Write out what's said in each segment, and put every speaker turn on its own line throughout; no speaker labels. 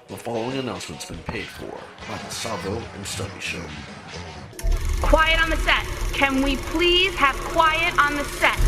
The following announcement's been paid for by the Savvo and Stubby Show.
Quiet on the set. Can we please have quiet on the set?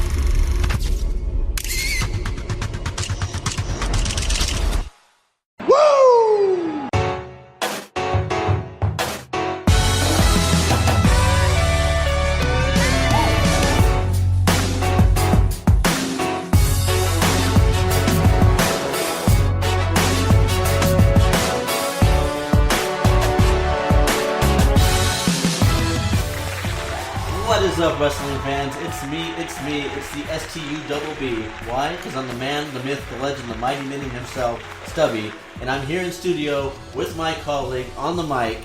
What is up, wrestling fans? It's me, it's the STU-double-B. Why? Because I'm the man, the myth, the legend, the mighty minion himself, Stubby, and I'm here in studio with my colleague on the mic,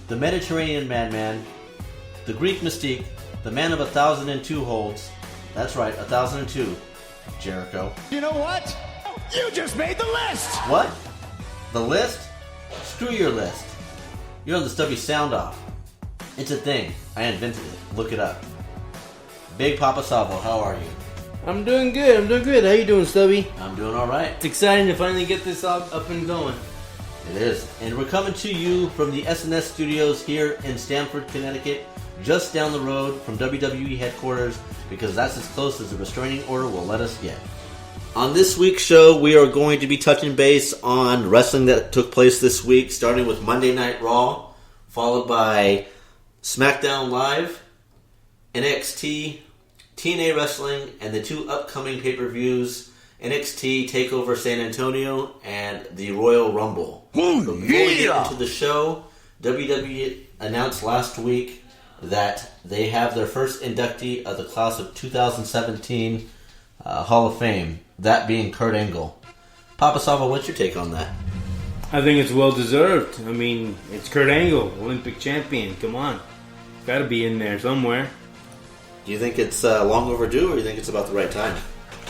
the Mediterranean madman, the Greek mystique, the man of 1,002 holds. That's right, 1,002, Jericho.
You know what? You just made the list!
What? The list? Screw your list. You're on the Stubby Sound-Off. It's a thing. I invented it. Look it up. Big Papa Savvo, how are you?
I'm doing good. How you doing, Stubby?
I'm doing alright.
It's exciting to finally get this up and going.
It is. And we're coming to you from the SNS studios here in Stamford, Connecticut, just down the road from WWE headquarters, because that's as close as the restraining order will let us get. On this week's show, we are going to be touching base on wrestling that took place this week, starting with Monday Night Raw, followed by SmackDown Live, NXT, TNA Wrestling, and the two upcoming pay-per-views, NXT TakeOver San Antonio and the Royal Rumble. But before we get into the show, WWE announced last week that they have their first inductee of the class of 2017 Hall of Fame, that being Kurt Angle. Papa Savvo, what's your take on that?
I think it's well deserved. I mean, it's Kurt Angle, Olympic champion. Come on. Got to be in there somewhere.
Do you think it's long overdue, or do you think it's about the right time?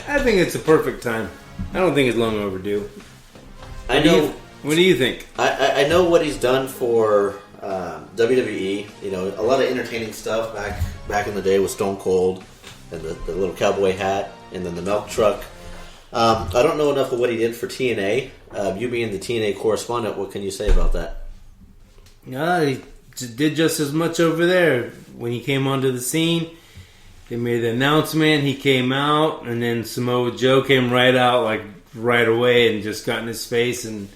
I think it's a perfect time. I don't think it's long overdue.
I know.
What do you think?
I know what he's done for WWE. You know, a lot of entertaining stuff back in the day with Stone Cold and the little cowboy hat and then the milk truck. I don't know enough of what he did for TNA. You being the TNA correspondent, what can you say about that?
He did just as much over there. When he came onto the scene, they made the announcement, he came out, and then Samoa Joe came right out, like, right away, and just got in his face and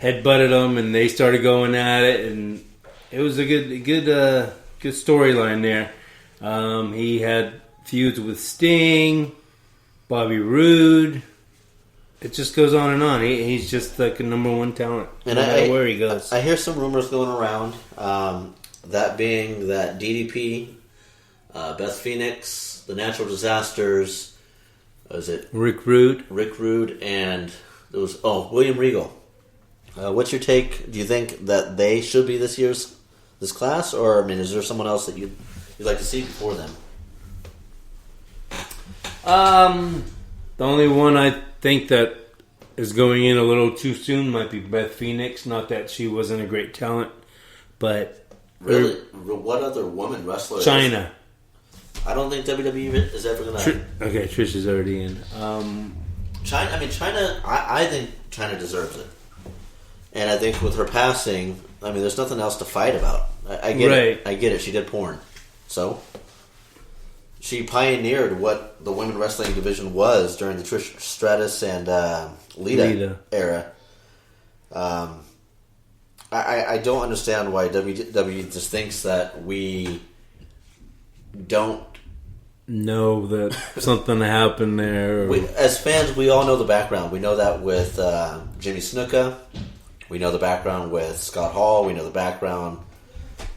headbutted him, and they started going at it, and it was a good storyline there. He had feuds with Sting, Bobby Roode. It just goes on and on. He's just like a number one talent, no matter where he goes.
I hear some rumors going around, that being that DDP, Beth Phoenix, the Natural Disasters, was it
Rick Rude,
and there was William Regal. What's your take? Do you think that they should be this class, or I mean, is there someone else that you'd like to see before them?
The only one I think that is going in a little too soon might be Beth Phoenix. Not that she wasn't a great talent, but
really, what other woman wrestler?
China.
I don't think WWE is ever going to.
Okay, Trish is already in.
China. I mean, China. I think China deserves it, and I think with her passing, I mean, there's nothing else to fight about. I get it. I get it. She did porn, so. She pioneered what the women wrestling division was during the Trish Stratus and Lita era. I don't understand why WWE just thinks that we don't
know that something happened there.
As fans, we all know the background. We know that with Jimmy Snuka. We know the background with Scott Hall. We know the background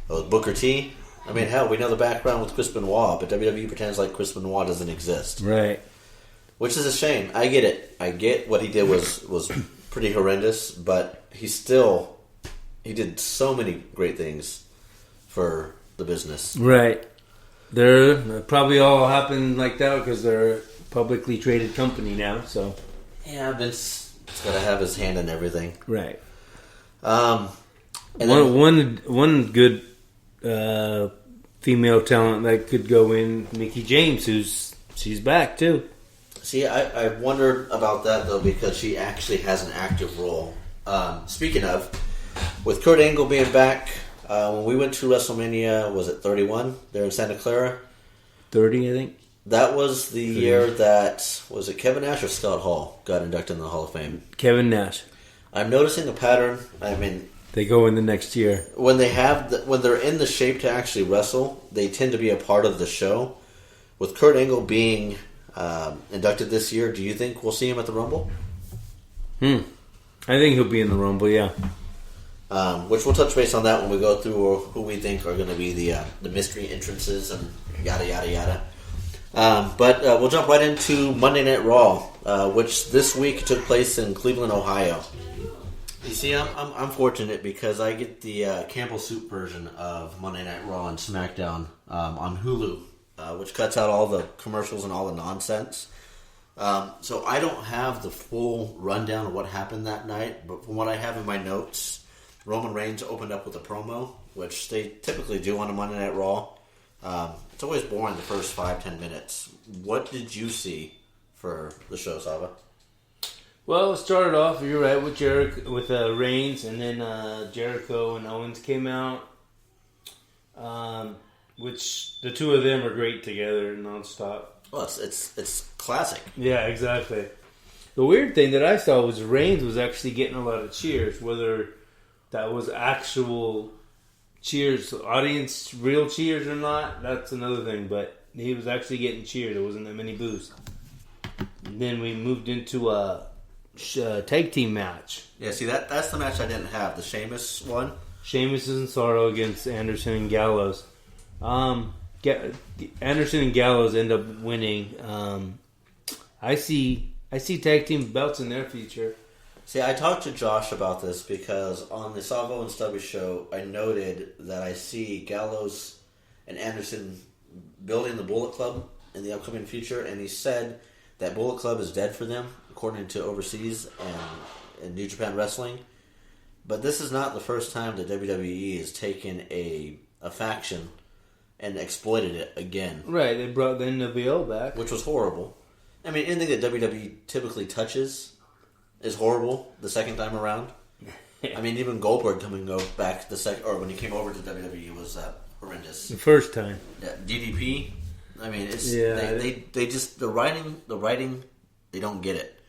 with Booker T. I mean, hell, we know the background with Chris Benoit, but WWE pretends like Chris Benoit doesn't exist.
Right.
Which is a shame. I get it. I get what he did was pretty horrendous, but he did so many great things for the business.
Right. They're probably all happened like that because they're a publicly traded company now, so.
Yeah, Vince has got to have his hand in everything.
Right.
And
one good female talent that could go in, Mickie James, she's back too.
See, I wondered about that though because she actually has an active role Speaking of, with Kurt Angle being back, when we went to WrestleMania, was it 31 there in Santa Clara?
30, I think.
That was the year that, was it Kevin Nash or Scott Hall got inducted in the Hall of Fame?
Kevin Nash.
I'm noticing a pattern. I mean,
they go in the next year.
When they're in the shape to actually wrestle, they tend to be a part of the show. With Kurt Angle being inducted this year, do you think we'll see him at the Rumble?
I think he'll be in the Rumble, yeah.
Which we'll touch base on that when we go through who we think are going to be the mystery entrances and yada yada yada. But we'll jump right into Monday Night Raw, which this week took place in Cleveland, Ohio. You see, I'm fortunate because I get the Campbell Soup version of Monday Night Raw and SmackDown on Hulu, which cuts out all the commercials and all the nonsense. So I don't have the full rundown of what happened that night, but from what I have in my notes, Roman Reigns opened up with a promo, which they typically do on a Monday Night Raw. It's always boring the first 5-10 minutes. What did you see for the show, Savvo?
Well, it started off, you're right, with Reigns, and then Jericho and Owens came out, which the two of them are great together nonstop.
Well, it's classic.
Yeah, exactly. The weird thing that I saw was Reigns was actually getting a lot of cheers, whether that was actual cheers, audience, real cheers or not, that's another thing, but he was actually getting cheered. There wasn't that many boos. And then we moved into a tag team match.
Yeah, see, that's the match I didn't have, the Sheamus one.
Sheamus and Cesaro against Anderson and Gallows. Anderson and Gallows end up winning. I see tag team belts in their future.
See, I talked to Josh about this because on the Savvo and Stubby show, I noted that I see Gallows and Anderson building the Bullet Club in the upcoming future, and he said that Bullet Club is dead for them, according to Overseas and New Japan Wrestling. But this is not the first time that WWE has taken a faction and exploited it again.
Right, they brought the NWO back.
Which was horrible. I mean, anything that WWE typically touches is horrible the second time around. I mean, even Goldberg coming back the second, or when he came over to WWE was horrendous.
The first time.
Yeah, DDP. I mean, it's they just the writing they don't get it.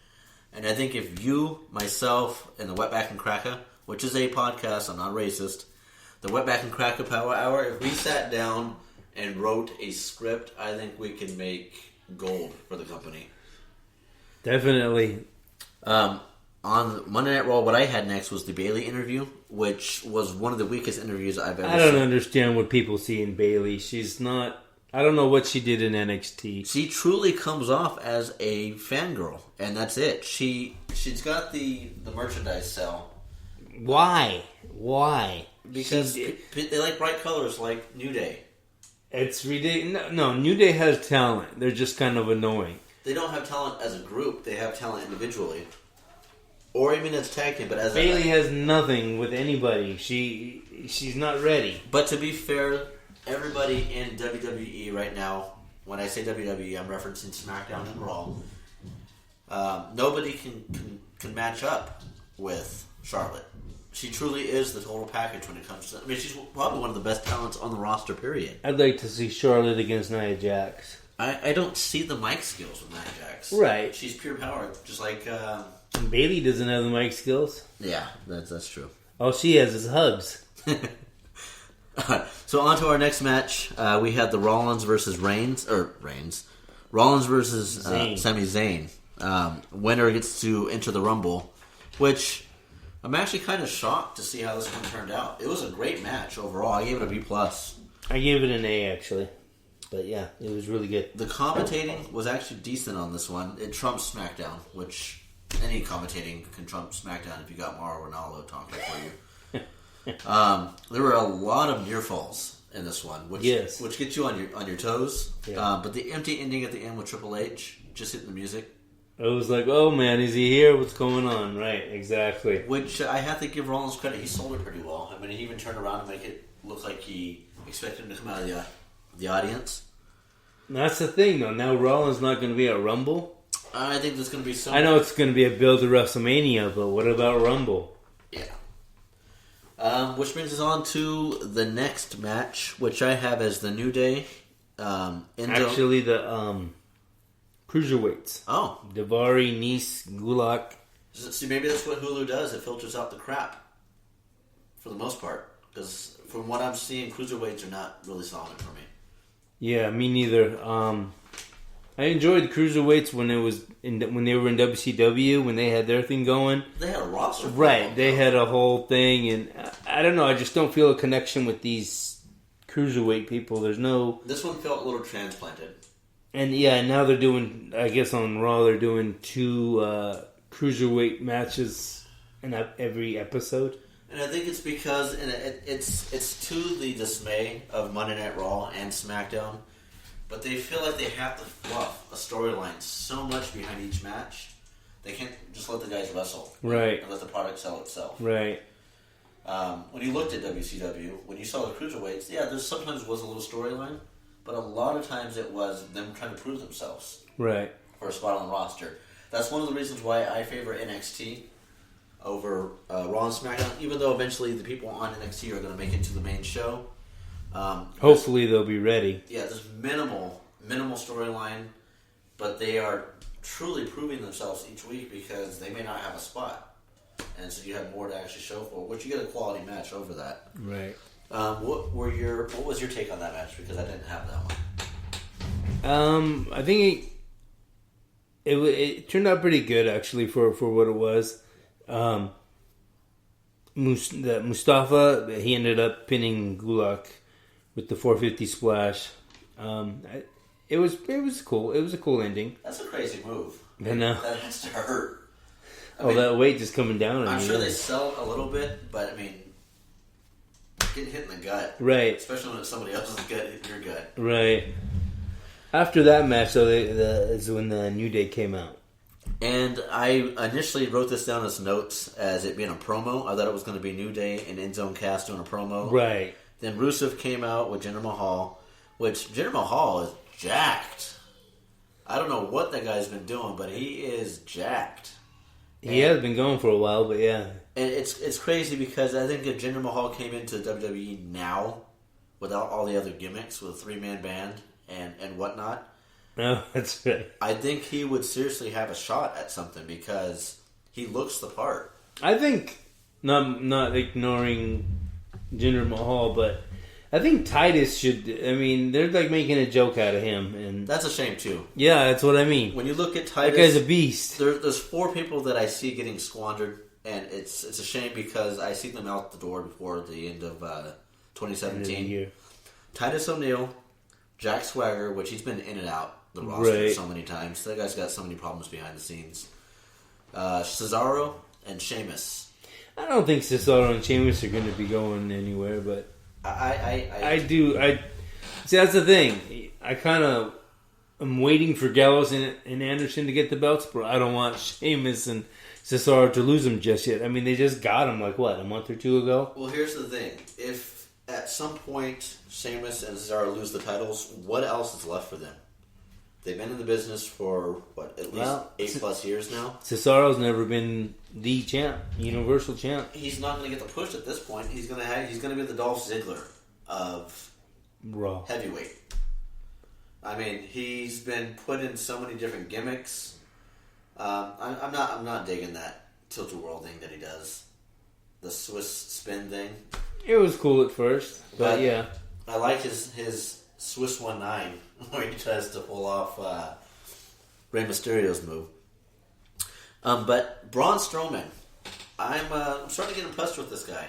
And I think if you, myself, and the Wetback and Cracker, which is a podcast, I'm not racist, the Wetback and Cracker Power Hour, if we sat down and wrote a script, I think we can make gold for the company.
Definitely.
On Monday Night Raw, what I had next was the Bayley interview, which was one of the weakest interviews I've ever seen.
I don't understand what people see in Bayley. She's not... I don't know what she did in NXT.
She truly comes off as a fangirl, and that's it. She's got the merchandise sell.
Why?
Because they like bright colors like New Day.
It's ridiculous. No, New Day has talent. They're just kind of annoying.
They don't have talent as a group. They have talent individually. Or even as tag team, but as
Bayley has nothing with anybody. She's not ready.
But to be fair, everybody in WWE right now, when I say WWE, I'm referencing SmackDown and Raw. Nobody can match up with Charlotte. She truly is the total package when it comes to... I mean, she's probably one of the best talents on the roster, period.
I'd like to see Charlotte against Nia Jax.
I don't see the mic skills with Nia Jax.
Right.
She's pure power, just like...
Bayley doesn't have the mic skills.
Yeah, that's true.
All she has is hugs.
So on to our next match. We had the Rollins versus Reigns. Rollins versus Sami Zayn. Winner gets to enter the Rumble, which... I'm actually kind of shocked to see how this one turned out. It was a great match overall. I gave it a B+.
I gave it an A, actually. But yeah, it was really good.
The commentating was actually decent on this one. It trumps SmackDown, which any commentating can trump SmackDown if you got Mauro Ranallo talking for you. There were a lot of near falls in this one, which gets you on your toes. Yeah. But the empty ending at the end with Triple H, just hitting the music.
It was like, oh man, is he here? What's going on? Right, exactly.
Which I have to give Rollins credit. He sold it pretty well. I mean, he even turned around and make it look like he expected him to come out of the audience.
That's the thing, though. Now Rollins not going to be at Rumble.
I think there's going to be some...
I know it's going to be a build to WrestleMania, but what about Rumble?
Yeah. Which brings us on to the next match, which I have as the New Day.
Actually, the cruiserweights.
Oh.
Daivari, Nice, Gulak.
See, maybe that's what Hulu does. It filters out the crap. For the most part. Because from what I'm seeing, cruiserweights are not really solid for me.
Yeah, me neither. I enjoyed cruiserweights when when they were in WCW, when they had their thing going.
They had a roster.
Right, they had a whole thing, and I don't know. I just don't feel a connection with these cruiserweight people. There's no.
This one felt a little transplanted.
And yeah, now they're doing. I guess on Raw they're doing 2 cruiserweight matches in every episode.
And I think it's because it's to the dismay of Monday Night Raw and SmackDown. But they feel like they have to fluff a storyline so much behind each match. They can't just let the guys wrestle.
Right.
And let the product sell itself.
Right.
When you looked at WCW, when you saw the cruiserweights, yeah, there sometimes was a little storyline. But a lot of times it was them trying to prove themselves.
Right.
For a spot on the roster. That's one of the reasons why I favor NXT over Raw and SmackDown. Even though eventually the people on NXT are going to make it to the main show.
Hopefully they'll be ready.
Yeah, there's minimal storyline, but they are truly proving themselves each week because they may not have a spot, and so you have more to actually show for, which you get a quality match over that.
Right.
What was your take on that match? Because I didn't have that one.
I think it turned out pretty good actually for what it was. Mustafa, he ended up pinning Gulak with the 450 splash. It was cool. It was a cool ending.
That's a crazy move.
I know.
That has to hurt. I
mean, that weight just coming down on
I'm
you.
sure they sell a little bit, but I mean, getting hit in the gut.
Right.
Especially when it's somebody else's gut in your gut.
Right. After that match, though, is when the New Day came out.
And I initially wrote this down as notes as it being a promo. I thought it was going to be New Day and End Zone Cast doing a promo.
Right.
Then Rusev came out with Jinder Mahal, which Jinder Mahal is jacked. I don't know what that guy's been doing, but he is jacked.
He has been going for a while, but yeah.
And it's crazy because I think if Jinder Mahal came into WWE now, without all the other gimmicks, with a 3-man band and whatnot,
No, that's right.
I think he would seriously have a shot at something because he looks the part.
I think, not ignoring Jinder Mahal, but I think Titus should. I mean, they're like making a joke out of him, and
That's a shame too.
yeah, that's what I mean.
When you look at Titus,
That guy's a beast.
there's 4 people that I see getting squandered, and it's a shame because I see them out the door before the end of 2017. Titus O'Neil, Jack Swagger, which he's been in and out the roster
Right.
so many times. That guy's got so many problems behind the scenes. Cesaro and Sheamus.
I don't think Cesaro and Sheamus are going to be going anywhere, but I do. See, that's the thing. I kind of am waiting for Gallows and Anderson to get the belts, but I don't want Sheamus and Cesaro to lose them just yet. I mean, they just got them like what, a month or 2 ago?
Well, here's the thing. If at some point Sheamus and Cesaro lose the titles, what else is left for them? They've been in the business for, at least 8+ years now?
Cesaro's never been the champ, universal champ.
He's not going to get the push at this point. He's going to be the Dolph Ziggler of
Raw
heavyweight. I mean, he's been put in so many different gimmicks. I'm not digging that tilt-a-whirl thing that he does. The Swiss spin thing.
It was cool at first, but yeah.
I like his Swiss 1-9 where he tries to pull off Rey Mysterio's move. But Braun Strowman, I'm starting to get impressed with this guy.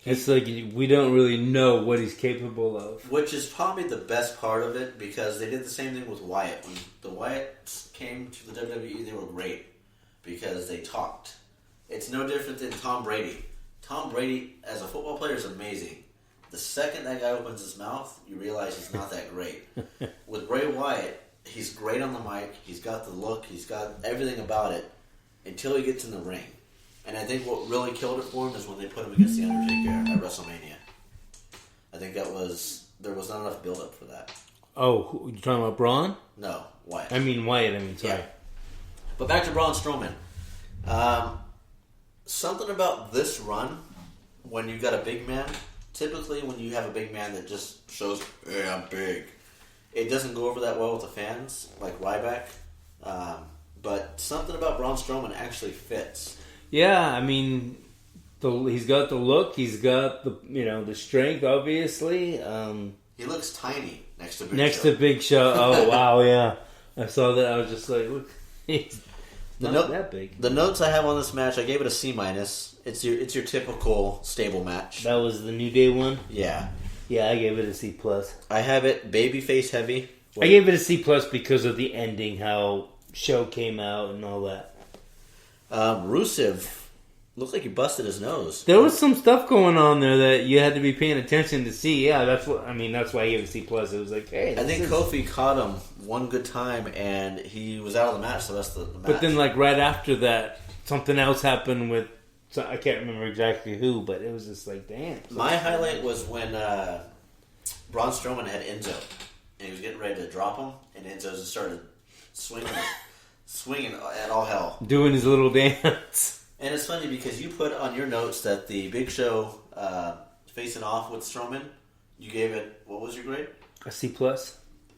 It's like we don't really know what he's capable of.
Which is probably the best part of it because they did the same thing with Wyatt. When the Wyatts came to the WWE, they were great because they talked. It's no different than Tom Brady. Tom Brady, as a football player, is amazing. The second that guy opens his mouth, you realize he's not that great. With Bray Wyatt, he's great on the mic. He's got the look. He's got everything about it until he gets in the ring. And I think what really killed it for him is when they put him against The Undertaker at WrestleMania. I think there was not enough build-up for that.
Oh, you talking about Braun?
No, Wyatt.
Wyatt, sorry.
Yeah. But back to Braun Strowman. something about this run, when you've got a big man, typically when you have a big man that just shows, hey, I'm big, it doesn't go over that well with the fans, like Ryback. But something about Braun Strowman actually fits.
Yeah, I mean, he's got the look, he's got the strength, obviously.
He looks tiny next to Big Show.
To Big Show. Oh, wow, yeah. I saw that. I was just like, look, he's not that big.
The notes I have on this match, I gave it a C-. It's your typical stable match.
That was the New Day one?
Yeah.
Yeah, I gave it a C+.
I have it babyface heavy.
I gave it a C+ because of the ending, how Show came out and all that.
Rusev looked like he busted his nose.
There was some stuff going on there that you had to be paying attention to see. Yeah, that's why I gave it a C+. It was like, hey,
I think Kofi caught him one good time, and he was out of the match the rest of the match.
But then, like, right after that, something else happened with, I can't remember exactly who, but it was just like, damn.
My highlight was when Braun Strowman had Enzo, and he was getting ready to drop him, and Enzo just started swinging at all hell.
Doing his little dance.
And it's funny because you put on your notes that the Big Show facing off with Strowman, you gave it, what was your grade?
A C+.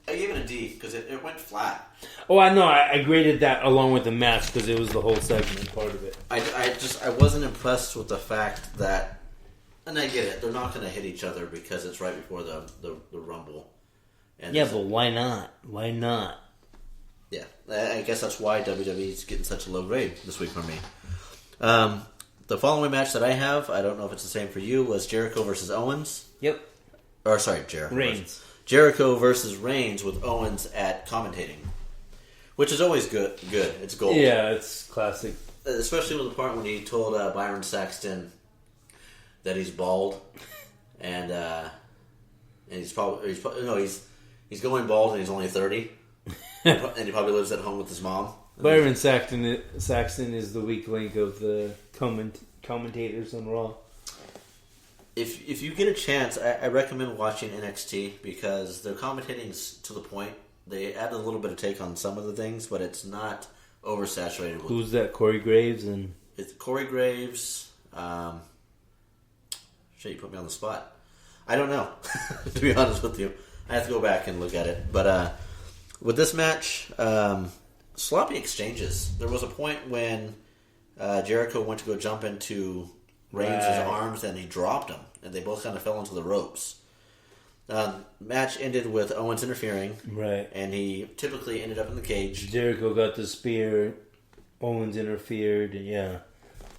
I gave it a D because it went flat.
Oh, I know. I graded that along with the match because it was the whole segment part of it.
I wasn't impressed with the fact that, and I get it, they're not going to hit each other because it's right before the Rumble. And
yeah, but why not? Why not?
Yeah, I guess that's why WWE's getting such a low grade this week for me. The following match that I have, I don't know if it's the same for you, was Jericho versus Owens.
Yep.
Or, sorry, Jericho.
Reigns.
Jericho versus Reigns with Owens at commentating. Which is always good. It's gold.
Yeah, it's classic.
Especially with the part when he told Byron Saxton that he's bald. And he's going bald and he's only 30. And he probably lives at home with his mom.
Byron Saxton is the weak link of the commentators on Raw.
If you get a chance, I recommend watching NXT because their commentating is to the point. They add a little bit of take on some of the things, but it's not oversaturated.
Who's that? Corey Graves
it's Corey Graves. You put me on the spot. I don't know. To be honest with you, I have to go back and look at it. But with this match, sloppy exchanges. There was a point when Jericho went to go jump into Reigns' arms and he dropped him, and they both kind of fell into the ropes. Match ended with Owens interfering,
right?
And he typically ended up in the cage.
Jericho got the spear. Owens interfered, and yeah,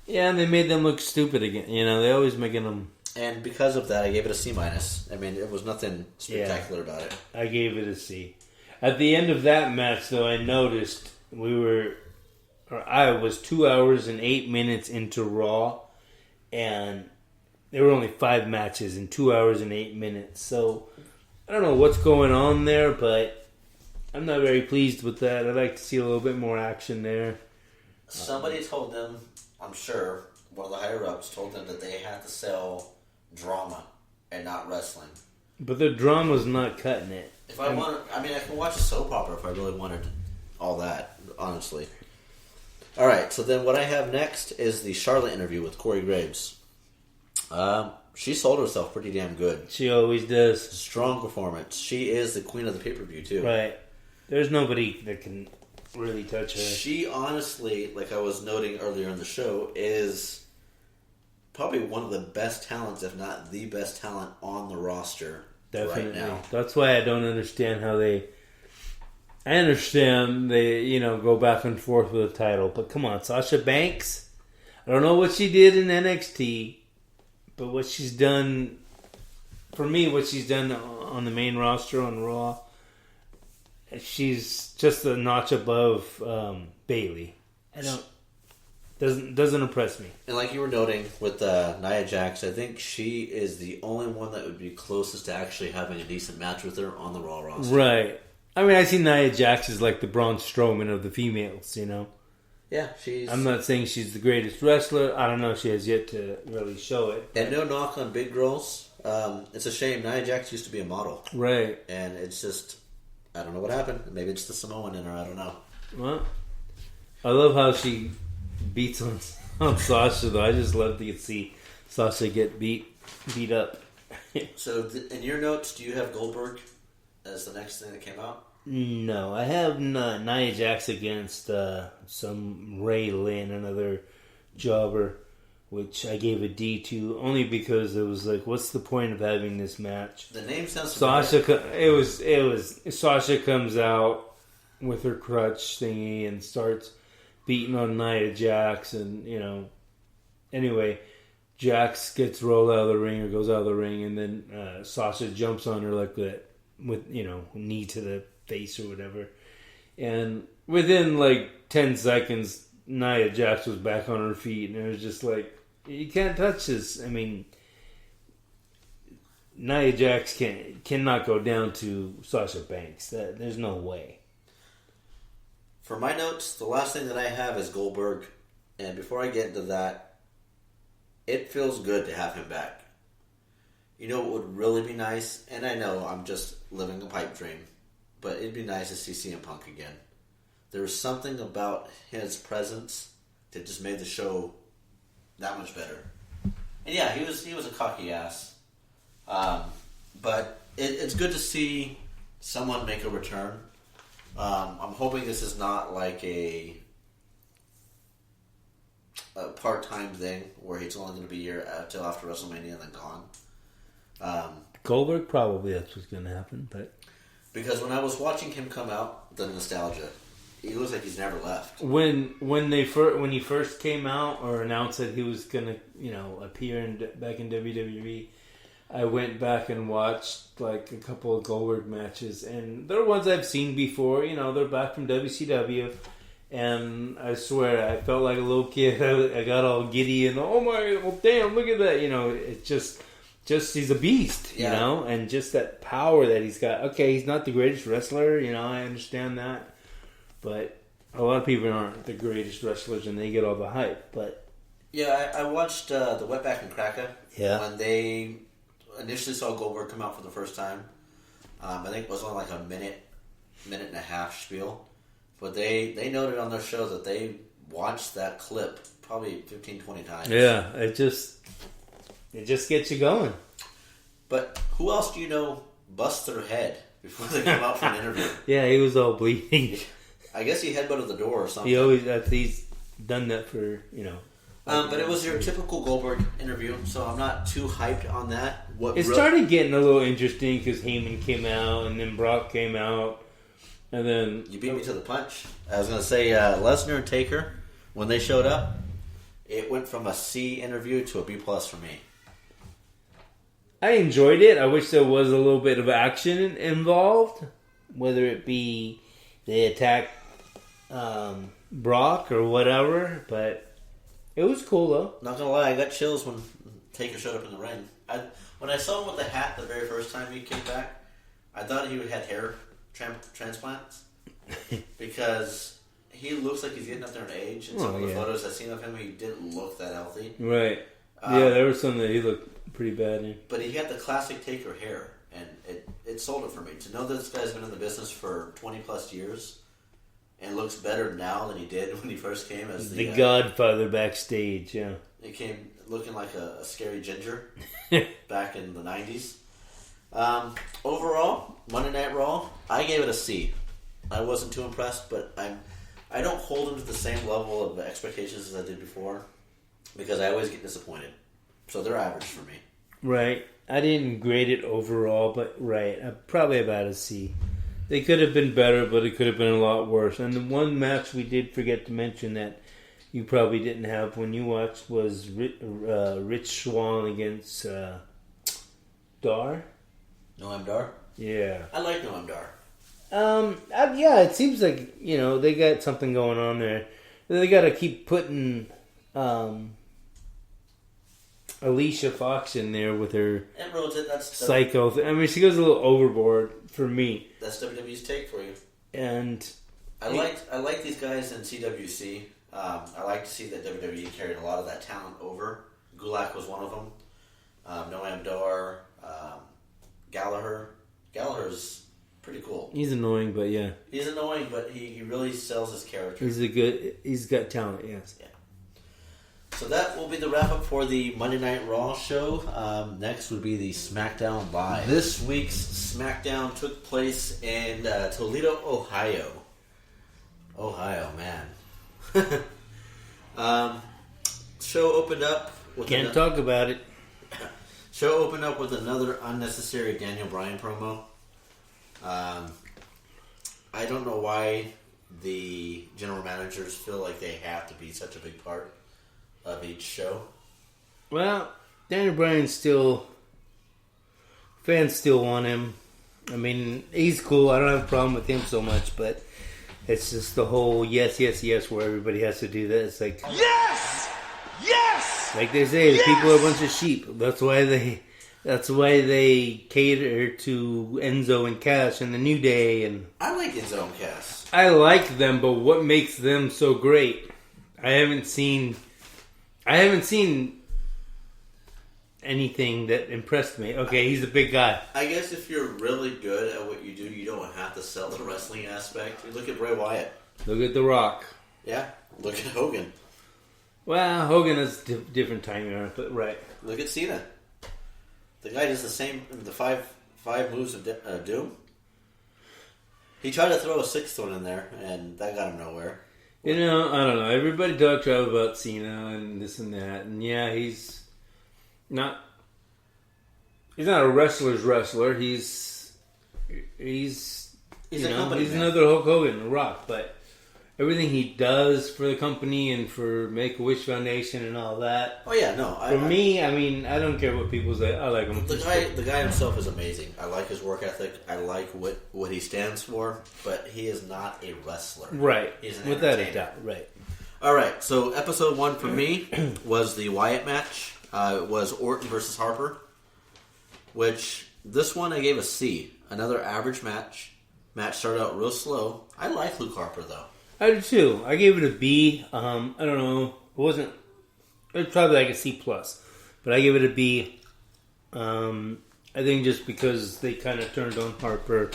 and they made them look stupid again. They always making them.
And because of that, I gave it a C-. I mean, it was nothing spectacular about it.
I gave it a C. At the end of that match, though, I noticed I was 2 hours and 8 minutes into Raw, and there were only 5 matches in 2 hours and 8 minutes. So, I don't know what's going on there, but I'm not very pleased with that. I'd like to see a little bit more action there.
Somebody told them, I'm sure, one of the higher-ups told them that they had to sell drama and not wrestling.
But the drama's not cutting it.
If I wanted, I can watch a soap opera if I really wanted all that, honestly. All right, so then what I have next is the Charlotte interview with Corey Graves. She sold herself pretty damn good.
She always does.
Strong performance. She is the queen of the pay-per-view, too.
Right. There's nobody that can really touch her.
She honestly, like I was noting earlier in the show, is probably one of the best talents, if not the best talent on the roster right now.
That's why I don't understand how they... I understand they, go back and forth with the title, but come on, Sasha Banks? I don't know what she did in NXT, but what she's done... For me, what she's done on the main roster on Raw, she's just a notch above Bayley. Doesn't impress me.
And like you were noting with Nia Jax, I think she is the only one that would be closest to actually having a decent match with her on the Raw roster.
Right. I see Nia Jax as like the Braun Strowman of the females,
Yeah, she's...
I'm not saying she's the greatest wrestler. I don't know. She has yet to really show it.
And no knock on big girls. It's a shame. Nia Jax used to be a model.
Right.
And it's just... I don't know what happened. Maybe it's the Samoan in her. I don't know.
Well, I love how she beats on on Sasha, though. I just love to see Sasha get beat up.
So, in your notes, do you have Goldberg as the next thing that came out?
No, I have Nia Jax against some Ray Lynn, another jobber, which I gave a D to only because it was like, what's the point of having this match?
The name sounds
Sasha. It was Sasha comes out with her crutch thingy and starts beating on Nia Jax, and anyway, Jax gets rolled out of the ring or goes out of the ring, and then Sasha jumps on her like that with knee to the face or whatever, and within like 10 seconds, Nia Jax was back on her feet, and it was just like, you can't touch this. I mean, Nia Jax cannot go down to Sasha Banks. There's no way.
For my notes, the last thing that I have is Goldberg, and before I get into that, it feels good to have him back. You know what would really be nice, and I know I'm just living a pipe dream, but it'd be nice to see CM Punk again. There was something about his presence that just made the show that much better. And yeah, he was a cocky ass. But it's good to see someone make a return. I'm hoping this is not like a part-time thing where he's only going to be here till after WrestleMania and then gone.
Goldberg, probably that's what's going to happen. But
because when I was watching him come out, the nostalgia, he looks like he's never left.
When he first came out or announced that he was going to appear back in WWE, I went back and watched like a couple of Goldberg matches, and they're ones I've seen before. They're back from WCW, and I swear I felt like a little kid. I got all giddy and damn, look at that! It's just he's a beast, and just that power that he's got. Okay, he's not the greatest wrestler, I understand that, but a lot of people aren't the greatest wrestlers, and they get all the hype. But
yeah, I watched the Wetback and Cracker when they initially saw Goldberg come out for the first time. I think it was only like a minute and a half spiel. But they noted on their show that they watched that clip probably 15, 20 times.
Yeah, it just gets you going.
But who else do you know bust their head before they come out for an interview?
Yeah, he was all bleeding.
I guess he headbutted the door or something.
He's done that for,
but it was your typical Goldberg interview, so I'm not too hyped on that.
Started getting a little interesting because Heyman came out and then Brock came out, and then
you beat me to the punch. I was going to say Lesnar and Taker, when they showed up, it went from a C interview to a B+ for me.
I enjoyed it. I wish there was a little bit of action involved, whether it be they attack Brock or whatever, but it was cool, though.
Not gonna lie, I got chills when Taker showed up in the ring. When I saw him with the hat the very first time he came back, I thought he had hair transplants. Because he looks like he's getting up there in age. In some of the photos I've seen of him, he didn't look that healthy.
Right. There was some that he looked pretty bad in.
But he had the classic Taker hair, and it sold it for me. To know that this guy's been in the business for 20+ years and looks better now than he did when he first came as
the Godfather backstage, yeah.
He came looking like a scary ginger back in the 90s. Overall, Monday Night Raw, I gave it a C. I wasn't too impressed, but I don't hold him to the same level of expectations as I did before because I always get disappointed. So they're average for me.
Right. I didn't grade it overall, but probably about a C. They could have been better, but it could have been a lot worse. And the one match we did forget to mention that you probably didn't have when you watched was Rich Swann against Dar.
Noam Dar?
Yeah.
I like Noam Dar.
Yeah, it seems like, they got something going on there. They got to keep putting Alicia Fox in there with her psycho. I mean, she goes a little overboard for me.
That's WWE's take for you.
And
I like these guys in CWC. I like to see that WWE carried a lot of that talent over. Gulak was one of them. Noam Dar, Gallagher. Gallagher's pretty cool.
He's annoying, but yeah.
He's annoying, but he really sells his character.
He's got talent, yes.
Yeah. So that will be the wrap up for the Monday Night Raw show. Next would be the SmackDown Live. This week's SmackDown took place in Toledo, Ohio. Ohio, man. Show opened up with
Can't talk about it.
Show opened up with another unnecessary Daniel Bryan promo. I don't know why the general managers feel like they have to be such a big part of each show.
Well, Daniel Bryan fans still want him. I mean, he's cool. I don't have a problem with him so much, but it's just the whole yes, yes, yes, where everybody has to do that. It's like,
Yes! Yes!
like they say,
Yes!
people are a bunch of sheep. That's why they cater to Enzo and Cass and the New Day. And
I like Enzo and Cass.
I like them, but what makes them so great? I haven't seen anything that impressed me. Okay, he's a big guy.
I guess if you're really good at what you do, you don't have to sell the wrestling aspect. You look at Bray Wyatt.
Look at The Rock.
Yeah. Look at Hogan.
Well, Hogan has different timing, but right.
Look at Cena. The guy does the five moves of doom. He tried to throw a sixth one in there, and that got him nowhere.
You know, I don't know. Everybody talks about Cena and this and that, and yeah, he's not a wrestler's wrestler. He's
a company
he's
man.
another Hulk Hogan, The Rock. But everything he does for the company and for Make-A-Wish Foundation and all that.
Oh yeah, no.
For me, I mean, I don't care what people say. I like him.
The guy himself is amazing. I like his work ethic. I like what he stands for. But he is not a wrestler.
Right.
He's an
Without a
entertainer.
doubt. Right.
All right. So episode 1 for me was the Wyatt match. It was Orton versus Harper. Which this one I gave a C. Another average match. Match started out real slow. I like Luke Harper though.
I do too. I gave it a B. I don't know. It was probably like a C plus, but I gave it a B. I think just because they kind of turned on Harper,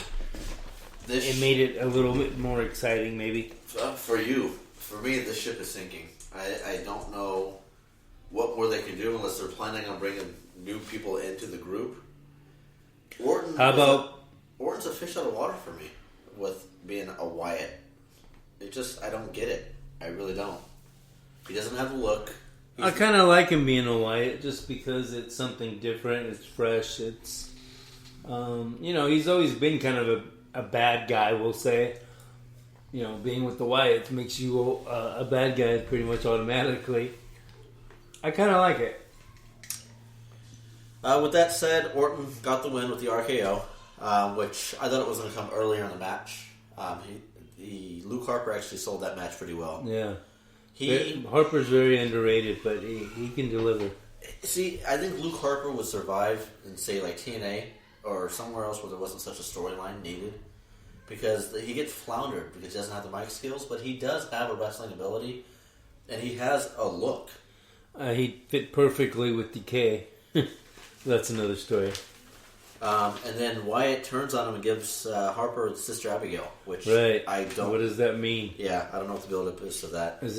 it made it a little bit more exciting, maybe.
For me, the ship is sinking. I don't know what more they can do unless they're planning on bringing new people into the group. Orton's a fish out of water for me with being a Wyatt. I don't get it. I really don't. He doesn't have a look.
I kind of like him being a Wyatt just because it's something different. It's fresh. It's, he's always been kind of a bad guy, we'll say. You know, being with the Wyatts makes you a bad guy pretty much automatically. I kind of like it.
With that said, Orton got the win with the RKO, which I thought it was going to come earlier in the match. Luke Harper actually sold that match pretty well.
Yeah. Harper's very underrated, but he can deliver.
See, I think Luke Harper would survive in, say, like TNA or somewhere else where there wasn't such a storyline needed. Because he gets floundered because he doesn't have the mic skills, but he does have a wrestling ability, and he has a look.
He fit perfectly with Decay. That's another story.
And then Wyatt turns on him and gives Harper his sister Abigail, which
right.
I don't.
What does that mean?
Yeah, I don't know what the build-up is to that.
Is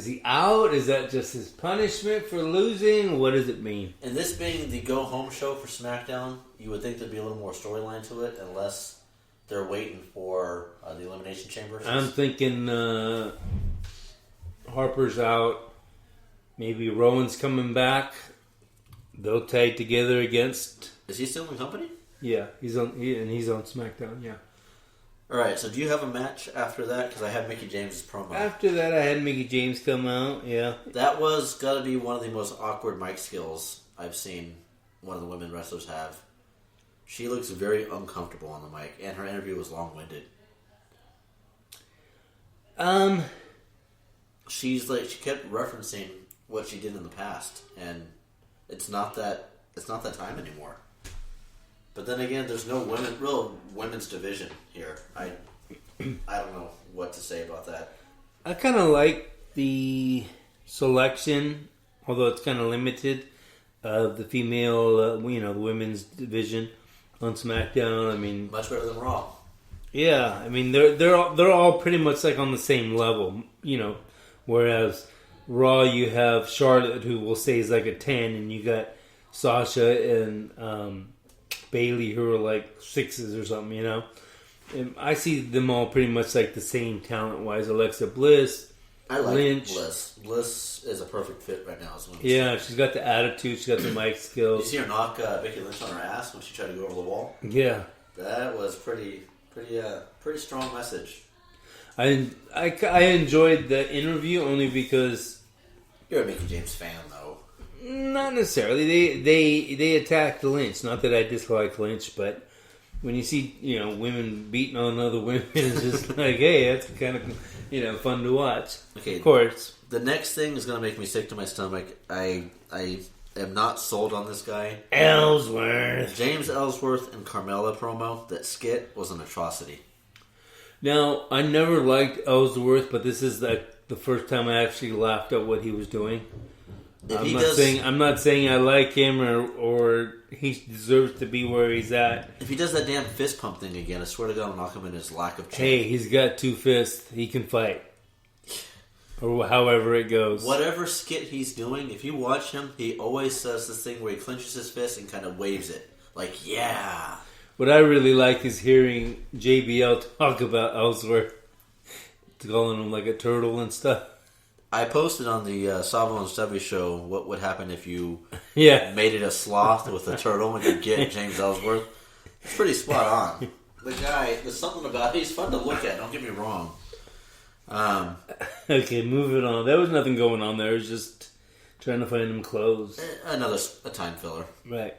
he out? Is that just his punishment for losing? What does it mean?
And this being the go-home show for SmackDown, you would think there'd be a little more storyline to it, unless they're waiting for the Elimination Chamber.
I'm thinking Harper's out. Maybe Rowan's coming back. They'll tag together against.
Is he still in the company?
Yeah, he's on SmackDown. Yeah.
All right. So, do you have a match after that? Because I had Mickey James' promo.
After that, I had Mickey James come out. Yeah.
That was got to be one of the most awkward mic skills I've seen one of the women wrestlers have. She looks very uncomfortable on the mic, and her interview was long-winded. She kept referencing what she did in the past, and it's not that time anymore. But then again, there's no real women's division here. I don't know what to say about that.
I kind of like the selection, although it's kind of limited, of the female, the women's division on SmackDown. I mean,
much better than Raw.
Yeah, I mean they're all pretty much like on the same level, Whereas Raw, you have Charlotte, who we'll say is like a 10, and you got Sasha and Bailey, who are like 6s or something, you know? And I see them all pretty much like the same talent-wise. Alexa Bliss,
I like
Lynch.
Bliss. Bliss is a perfect fit right now.
Yeah, she's got the attitude. She's got the mic
You
skills.
see her knock Becky Lynch on her ass when she tried to go over the wall?
Yeah.
That was pretty strong message.
I enjoyed the interview only because...
You're a Mickey James fan, though.
Not necessarily. They attacked Lynch. Not that I dislike Lynch, but when you see, you know, women beating on other women, it's just like, hey, that's kind of, you know, fun to watch.
Okay.
Of course.
The next thing is going to make me sick to my stomach. I am not sold on this guy.
Ellsworth.
James Ellsworth and Carmella promo, that skit was an atrocity.
Now, I never liked Ellsworth, but this is the first time I actually laughed at what he was doing. I'm not saying I like him or he deserves to be where he's at.
If he does that damn fist pump thing again, I swear to God, I'll knock him in his lack of chin.
Hey, he's got 2 fists. He can fight. Or however it goes.
Whatever skit he's doing, if you watch him, he always does this thing where he clenches his fist and kind of waves it. Like, yeah.
What I really like is hearing JBL talk about Ellsworth. Calling him like a turtle and stuff.
I posted on the Savvo and Stubby show what would happen if you made it a sloth with a turtle and you get James Ellsworth. It's pretty spot on. The guy, there's something about it. He's fun to look at, don't get me wrong.
Okay, moving on. There was nothing going on there. It was just trying to find him clothes.
A time filler.
Right.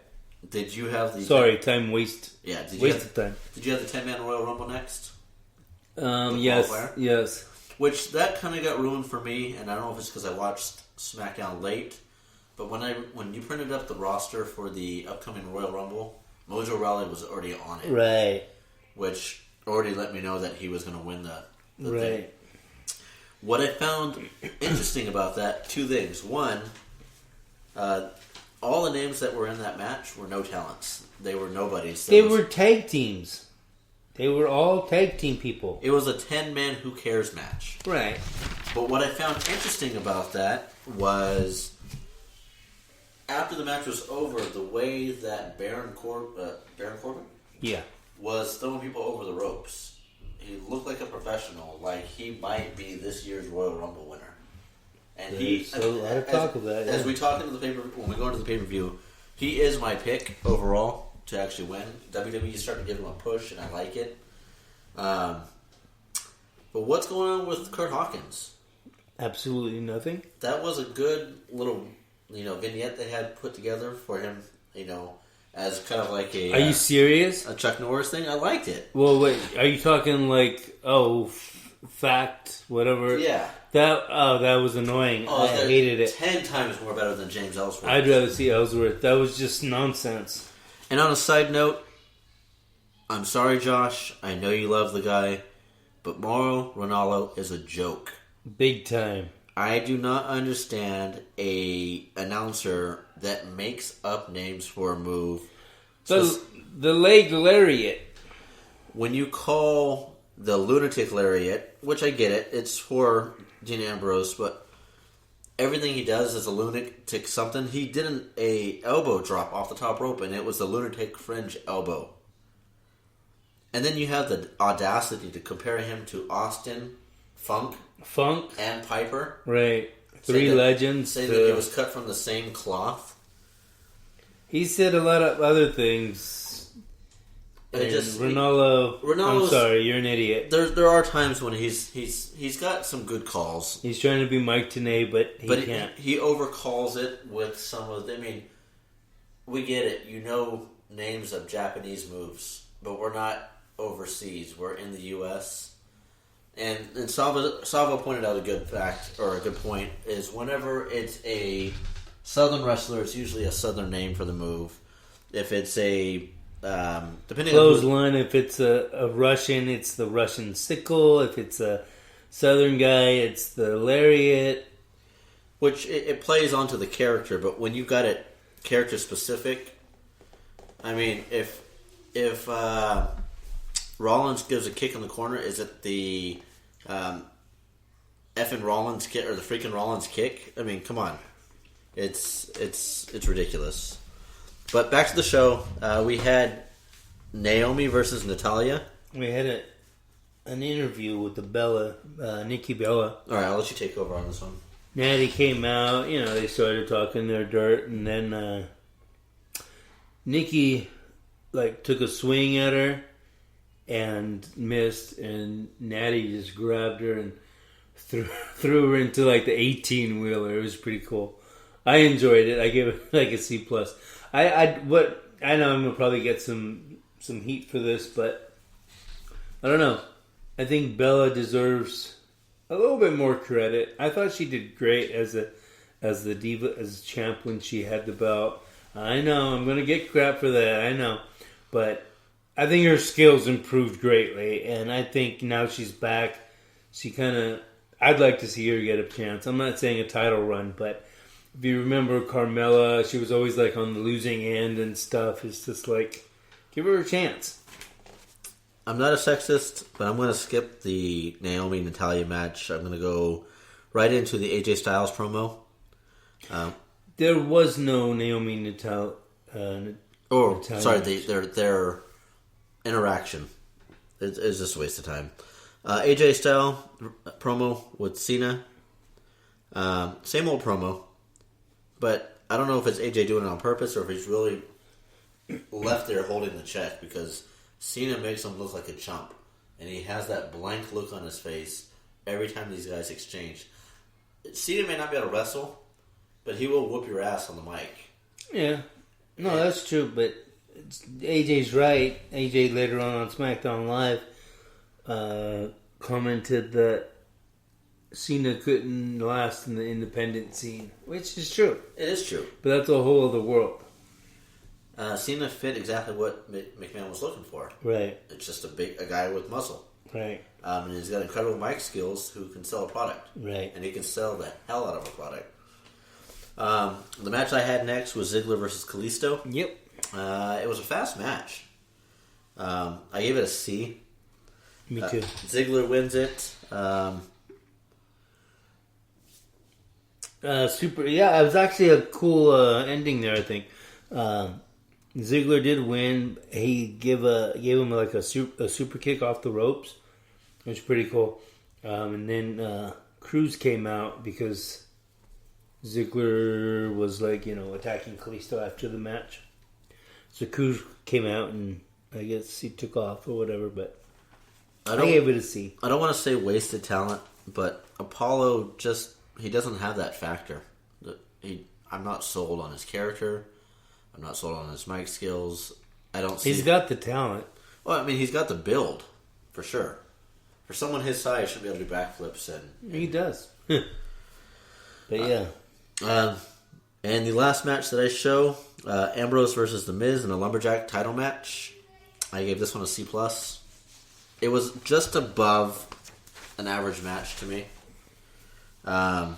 Did you have the...
Sorry, time waste.
Yeah.
Wasted time.
Did you have the 10-man Royal Rumble next?
Yes.
Which, that kind of got ruined for me, and I don't know if it's because I watched SmackDown late, but when you printed up the roster for the upcoming Royal Rumble, Mojo Rawley was already on it.
Right.
Which already let me know that he was going to win the
right.
thing. What I found interesting about that, 2 things. One, all the names that were in that match were no talents. They were nobodies.
They were tag teams. They were all tag team people.
It was a 10-man Who Cares match.
Right.
But what I found interesting about that was after the match was over, the way that Baron Corbin
Yeah.
was throwing people over the ropes. He looked like a professional, like he might be this year's Royal Rumble winner. And as we talk into the when we go into the pay-per-view, he is my pick overall to actually win. WWE is starting to give him a push, and I like it. But what's going on with Kurt Hawkins?
Absolutely nothing.
That was a good little, vignette they had put together for him, as kind of like a...
Are you serious?
A Chuck Norris thing. I liked it.
Well, wait. Are you talking like, fact, whatever?
Yeah.
That was annoying. I hated it.
10 times more better than James Ellsworth.
I'd rather see Ellsworth. That was just nonsense.
And on a side note, I'm sorry, Josh. I know you love the guy, but Mauro Ranallo is a joke.
Big time.
I do not understand a announcer that makes up names for a move.
The leg lariat.
When you call the lunatic lariat, which I get it, it's for Dean Ambrose, but everything he does is a lunatic something. He did a elbow drop off the top rope, and it was the lunatic fringe elbow. And then you have the audacity to compare him to Austin, Funk, and Piper.
Right. 3 legends.
Say that it was cut from the same cloth.
He said a lot of other things. Ranallo, I'm sorry, you're an idiot.
There are times when he's got some good calls.
He's trying to be Mike Tenay, but he can't.
He overcalls it with some of... we get it. Names of Japanese moves, but we're not overseas. We're in the U.S., And Savvo pointed out a good fact, or a good point, is whenever it's a Southern wrestler, it's usually a Southern name for the move. If it's a... depending
clothesline, if it's a Russian, it's the Russian sickle. If it's a Southern guy, it's the lariat.
Which it plays onto the character, but when you've got it character specific, if Rollins gives a kick in the corner, is it the effing Rollins kick or the freaking Rollins kick. I mean, come on, it's ridiculous. But back to the show. We had Naomi versus Natalya.
We had an interview with the Nikki Bella.
All right, I'll let you take over on this one.
Natty came out. They started talking their dirt, and then Nikki took a swing at her and missed, and Natty just grabbed her and threw her into the 18-wheeler. It was pretty cool. I enjoyed it. I gave it a C+. I know I'm gonna probably get some heat for this, but I don't know. I think Bella deserves a little bit more credit. I thought she did great as the diva, as champ when she had the belt. I know I'm gonna get crap for that. I know, but I think her skills improved greatly, and I think now she's back. I'd like to see her get a chance. I'm not saying a title run, but if you remember Carmella, she was always on the losing end and stuff. It's just give her a chance.
I'm not a sexist, but I'm going to skip the Naomi-Natalya match. I'm going to go right into the AJ Styles promo.
There was no Naomi-Natalya.
Their interaction is just a waste of time. AJ Styles promo with Cena. Same old promo, but I don't know if it's AJ doing it on purpose or if he's really left there holding the check, because Cena makes him look like a chump, and he has that blank look on his face every time these guys exchange. Cena may not be able to wrestle, but he will whoop your ass on the mic.
Yeah. No, that's true, but AJ's right. AJ later on SmackDown Live commented that Cena couldn't last in the independent scene, which is true.
It is true.
But that's a whole other world.
Cena fit exactly what McMahon was looking for.
Right.
It's just a guy with muscle.
Right.
And he's got incredible mic skills who can sell a product.
Right.
And he can sell the hell out of a product. The match I had next was Ziggler versus Kalisto.
Yep.
It was a fast match. I gave it a C.
Me too.
Ziggler wins it.
It was actually a cool ending there, I think. Ziggler did win. He gave him a super kick off the ropes, which was pretty cool. And then Cruz came out because Ziggler was attacking Kalisto after the match. So Cruz came out and I guess he took off or whatever, but I gave it a C.
I don't want to say wasted talent, but Apollo he doesn't have that factor. I'm not sold on his character. I'm not sold on his mic skills. I don't see...
He's got the talent.
Well, I mean, he's got the build, for sure. For someone his size, he should be able to do backflips. And
he does. But yeah.
And the last match that I show, Ambrose versus The Miz in a Lumberjack title match. I gave this one a C+. It was just above an average match to me. And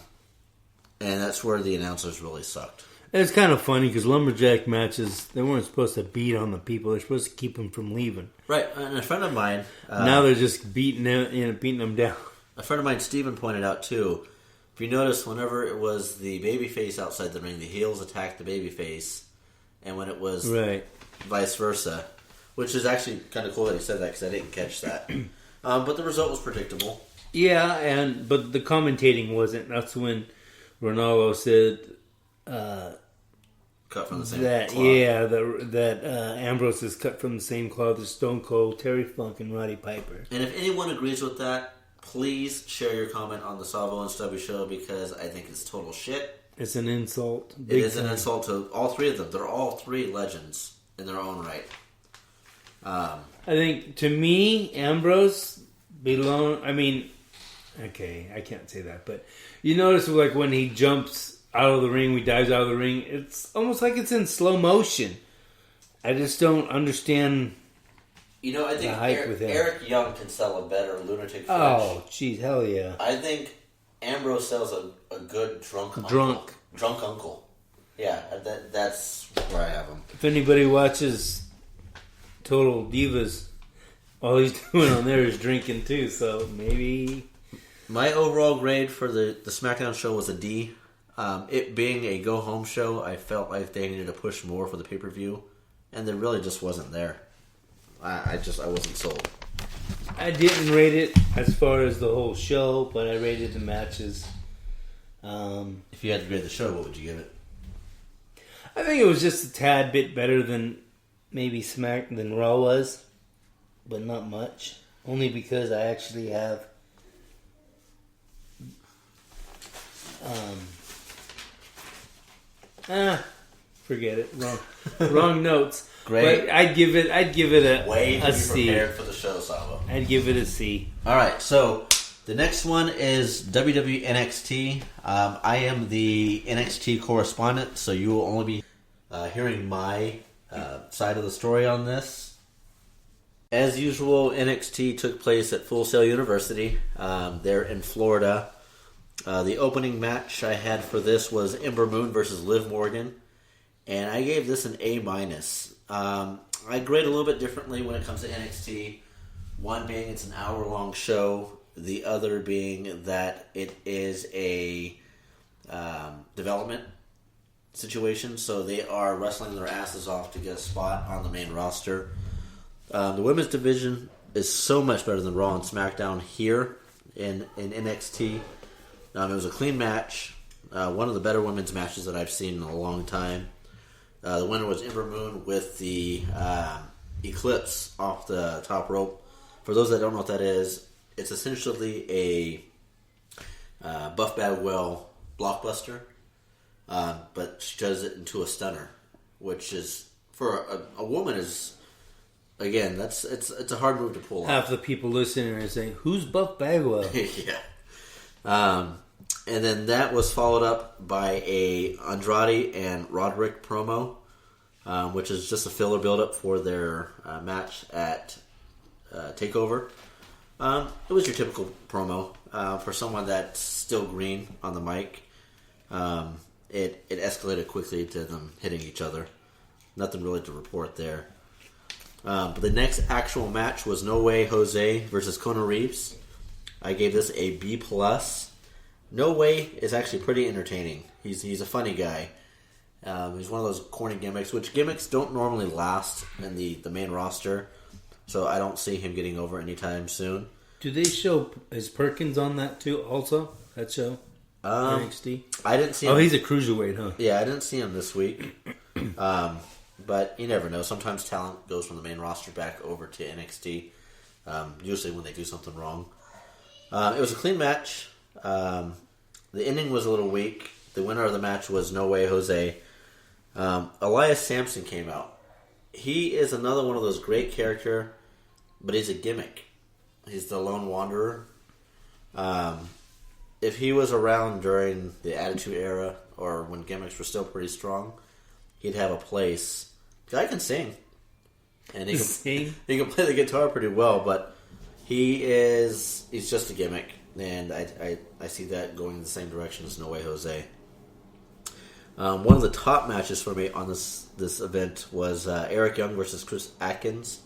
that's where the announcers really sucked.
It's kind of funny because lumberjack matches, they weren't supposed to beat on the people. They're supposed to keep them from leaving.
Right, and a friend of mine...
now they're just beating them down.
A friend of mine, Steven, pointed out too, if you notice, whenever it was the babyface outside the ring, the heels attacked the babyface, and when it was vice versa, which is actually kind of cool that he said that because I didn't catch that. But the result was predictable.
Yeah, but the commentating wasn't. That's when Ronaldo said...
cut from the same cloth.
Yeah, that Ambrose is cut from the same cloth as Stone Cold, Terry Funk, and Roddy Piper.
And if anyone agrees with that, please share your comment on the Savvo and Stubby show, because I think it's total shit.
It's an insult.
It is an insult to all three of them. They're all three legends in their own right.
I think, to me, Ambrose belong... I mean, okay, I can't say that, but you notice when he jumps out of the ring, he dives out of the ring, it's almost like it's in slow motion. I just don't understand
I think Eric Young can sell a better lunatic flesh.
Oh, jeez, hell yeah.
I think Ambrose sells a good drunk uncle. Yeah, that's where I have him.
If anybody watches Total Divas, all he's doing on there is drinking too, so maybe
My overall grade for the SmackDown show was a D. It being a go-home show, I felt like they needed to push more for the pay-per-view, and there really just wasn't there. I wasn't sold.
I didn't rate it as far as the whole show, but I rated the matches.
If you had to grade the show, what would you give it?
I think it was just a tad bit better than maybe than Raw was, but not much. Only because I actually have forget it. Wrong notes.
Great.
But I'd give it a C.
Prepared for the show, Savvo.
I'd give it a C.
All right, so the next one is WWE NXT. I am the NXT correspondent, so you will only be hearing my side of the story on this. As usual, NXT took place at Full Sail University. There in Florida. The opening match I had for this was Ember Moon versus Liv Morgan, and I gave this an A-. I grade a little bit differently when it comes to NXT. One being it's an hour-long show. The other being that it is a development situation, so they are wrestling their asses off to get a spot on the main roster. The women's division is so much better than Raw and SmackDown here in NXT. It was a clean match, one of the better women's matches that I've seen in a long time. The winner was Ember Moon with the Eclipse off the top rope. For those that don't know what that is, it's essentially a Buff Bagwell blockbuster, but she does it into a stunner, which is for a woman is again it's a hard move to pull off.
Half the people listening are saying, "Who's Buff Bagwell?"
Yeah. And then that was followed up by a Andrade and Roderick promo, which is just a filler build-up for their match at TakeOver. It was your typical promo for someone that's still green on the mic. It escalated quickly to them hitting each other. Nothing really to report there. But the next actual match was No Way Jose versus Kona Reeves. I gave this a B+. No Way is actually pretty entertaining. He's a funny guy. He's one of those corny gimmicks, which gimmicks don't normally last in the main roster. So I don't see him getting over anytime soon.
Do they show is Perkins on that too? Also, that show NXT.
I didn't see him.
Oh, he's a cruiserweight, huh?
Yeah, I didn't see him this week. But you never know. Sometimes talent goes from the main roster back over to NXT. Usually when they do something wrong. It was a clean match. The ending was a little weak. The winner of the match was No Way Jose. Elias Sampson came out. He is another one of those great character, but he's a gimmick. He's the lone wanderer. If he was around during the Attitude Era or when gimmicks were still pretty strong, he'd have a place. The guy can sing, and he can play the guitar pretty well. But he's just a gimmick, and I see that going in the same direction as No Way Jose. One of the top matches for me on this event was Eric Young versus Chris Atkins.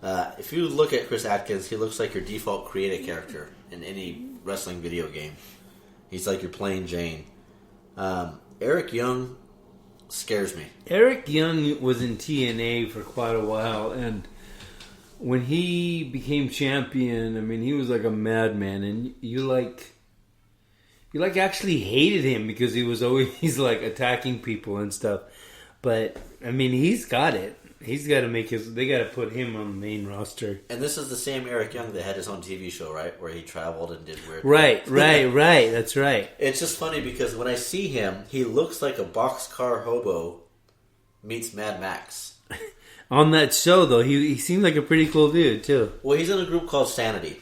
If you look at Chris Atkins, he looks like your default creative character in any wrestling video game. He's like your plain Jane. Eric Young scares me.
Eric Young was in TNA for quite a while, and when he became champion, I mean, he was like a madman, and you actually hated him because he was always like attacking people and stuff. But I mean, he's got it. He's got to they got to put him on the main roster.
And this is the same Eric Young that had his own TV show, right? Where he traveled and did weird
Right.
things.
That's right.
It's just funny because when I see him, he looks like a boxcar hobo meets Mad Max.
On that show, though, he seemed like a pretty cool dude, too.
Well, he's in a group called Sanity.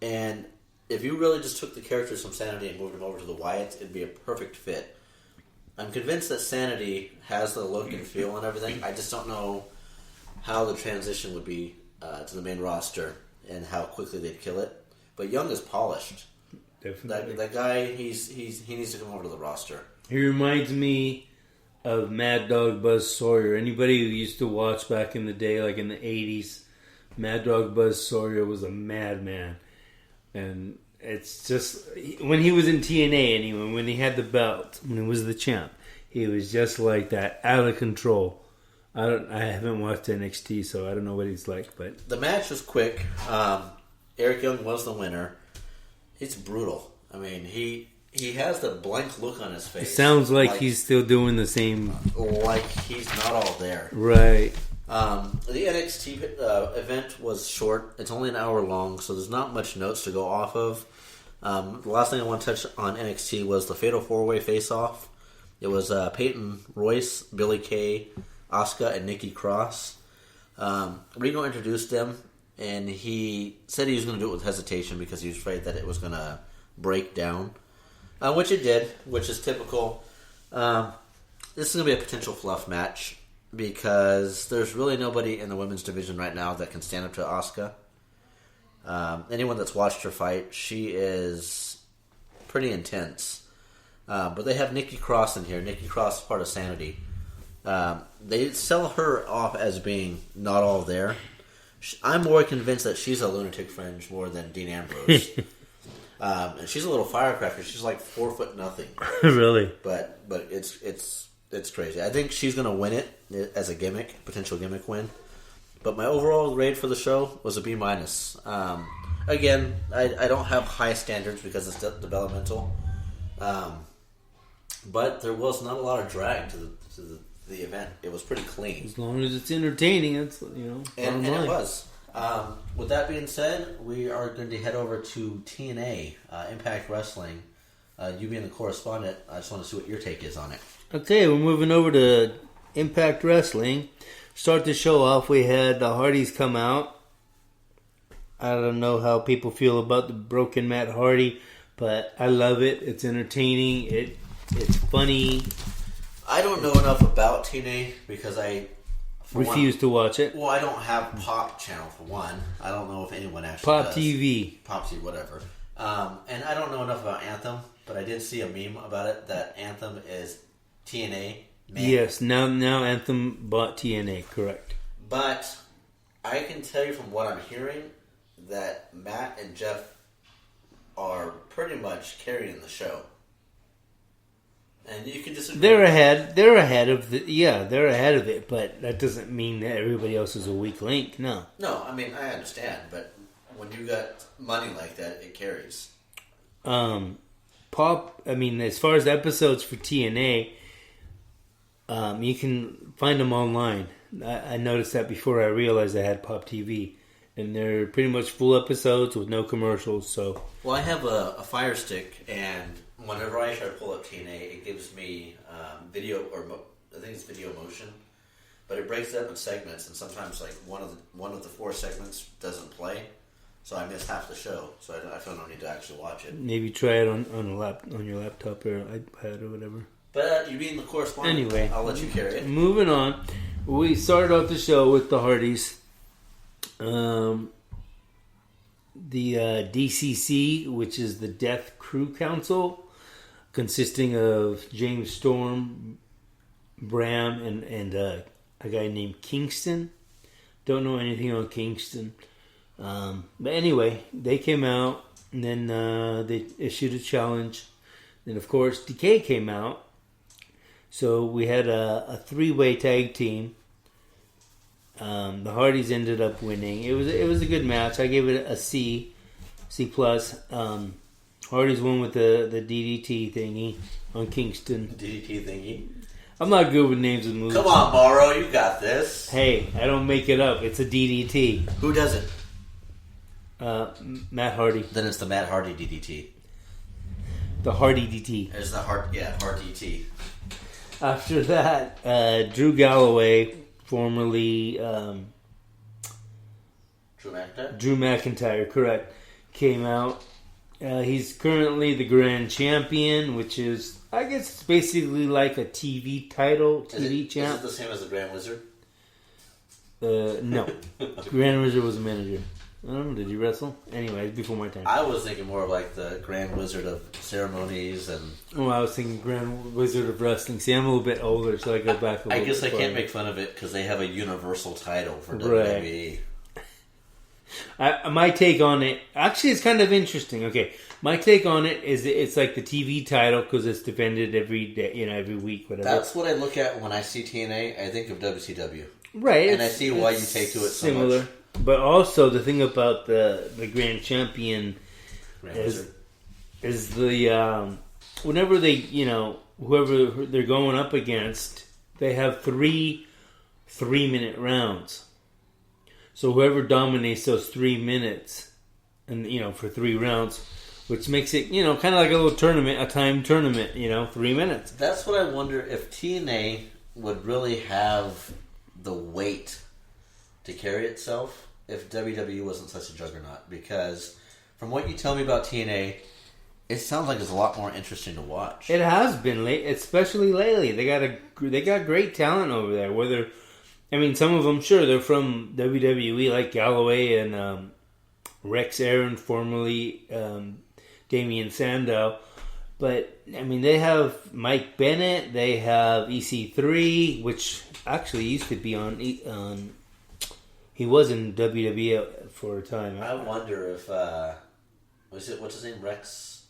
And if you really just took the characters from Sanity and moved them over to the Wyatts, it'd be a perfect fit. I'm convinced that Sanity has the look and feel and everything. I just don't know how the transition would be to the main roster and how quickly they'd kill it. But Young is polished.
Definitely.
That guy, he needs to come over to the roster.
He reminds me of Mad Dog Buzz Sawyer. Anybody who used to watch back in the day, like in the 80s, Mad Dog Buzz Sawyer was a madman. And it's just when he was in TNA anyway, when he had the belt, when he was the champ, he was just like that, out of control. I haven't watched NXT, so I don't know what he's like. But
the match was quick. Eric Young was the winner. It's brutal. I mean, he has the blank look on his face.
It sounds like he's still doing the same.
Like he's not all there.
Right.
The NXT event was short. It's only an hour long, so there's not much notes to go off of. The last thing I want to touch on NXT was the Fatal 4-Way Face-Off. It was Peyton Royce, Billie Kay, Asuka, and Nikki Cross. Reno introduced them, and he said he was going to do it with hesitation because he was afraid that it was going to break down, which it did, which is typical. This is going to be a potential fluff match because there's really nobody in the women's division right now that can stand up to Asuka. Anyone that's watched her fight, she is pretty intense. But they have Nikki Cross in here. Nikki Cross is part of Sanity. They sell her off as being not all there. I'm more convinced that she's a lunatic fringe more than Dean Ambrose. And she's a little firecracker. She's like 4 foot nothing.
Really?
But it's crazy. I think she's going to win it as a gimmick, potential gimmick win. But my overall grade for the show was a B-. Again, I don't have high standards because it's developmental. But there was not a lot of drag to the event. It was pretty clean.
As long as it's entertaining, it's
and it was. With that being said, we are going to head over to TNA, Impact Wrestling. You being the correspondent, I just want to see what your take is on it.
Okay, we're moving over to Impact Wrestling. Start the show off, we had the Hardys come out. I don't know how people feel about the broken Matt Hardy, but I love it. It's entertaining. It's funny.
I don't know enough about TNA because I
refuse to watch it.
Well, I don't have Pop channel for one. I don't know if anyone actually
Pop
does.
TV.
Pop TV, whatever. And I don't know enough about Anthem, but I did see a meme about it that Anthem is TNA. Man.
Yes, now Anthem bought TNA, correct.
But I can tell you from what I'm hearing that Matt and Jeff are pretty much carrying the show. And you can disagree.
They're ahead of it, but that doesn't mean that everybody else is a weak link. No.
No, I mean I understand, but when you got money like that, it carries.
Pop. I mean, as far as episodes for TNA, you can find them online. I noticed that before I realized I had Pop TV, and they're pretty much full episodes with no commercials. So,
well, I have a Fire Stick, and whenever I try to pull up TNA, it gives me video, or I think it's video motion, but it breaks it up in segments, and sometimes like one of the 4 segments doesn't play, so I miss half the show. So I feel no need to actually watch it.
Maybe try it on your laptop or iPad or whatever.
But you being the correspondent,
anyway,
I'll let you carry it.
Moving on, we started off the show with the Hardys. The DCC, which is the Death Crew Council, consisting of James Storm, Bram, and a guy named Kingston. Don't know anything on Kingston. But anyway, they came out, and then they issued a challenge. Then, of course, Decay came out. So we had a 3-way tag team. The Hardys ended up winning. It was a good match. I gave it a C+. Hardys won with the DDT thingy on Kingston.
DDT thingy?
I'm not good with names and moves.
Come on, Morrow, you got this.
Hey, I don't make it up. It's a DDT.
Who does it?
Matt Hardy.
Then it's the Matt Hardy DDT.
The Hardy DT.
There's the Hard DT.
After that, Drew Galloway, formerly Drew McIntyre, correct, came out. He's currently the Grand Champion, which is, I guess, it's basically like a TV title, TV champ.
Is it the same as the Grand Wizard?
No. Grand Wizard was a manager. I don't know, did he wrestle? Anyway, before my time.
I was thinking more of like the Grand Wizard of ceremonies and...
Oh, I was thinking Grand Wizard of Wrestling. See, I'm a little bit older, so I go back a little bit.
I guess I can't make fun of it because they have a universal title for WWE.
My take on it, actually, it's kind of interesting. Okay, my take on it is it's like the TV title because it's defended every day, every week, whatever.
That's what I look at when I see TNA. I think of WCW.
Right,
and I see why you take to it so much.
But also the thing about the Grand Champion is the whenever they whoever they're going up against, they have 3 3-minute rounds. So whoever dominates those 3 minutes, and for 3 rounds, which makes it kind of like a little tournament, a timed tournament. 3 minutes.
That's what I wonder if TNA would really have the weight to carry itself if WWE wasn't such a juggernaut. Because from what you tell me about TNA, it sounds like it's a lot more interesting to watch.
It has been late, especially lately. They got great talent over there. Some of them, sure, they're from WWE, like Galloway and Rex Aaron, formerly Damian Sandow. But, they have Mike Bennett, they have EC3, which actually used to be on he was in WWE for a time.
I wonder if, what's his name, Rex?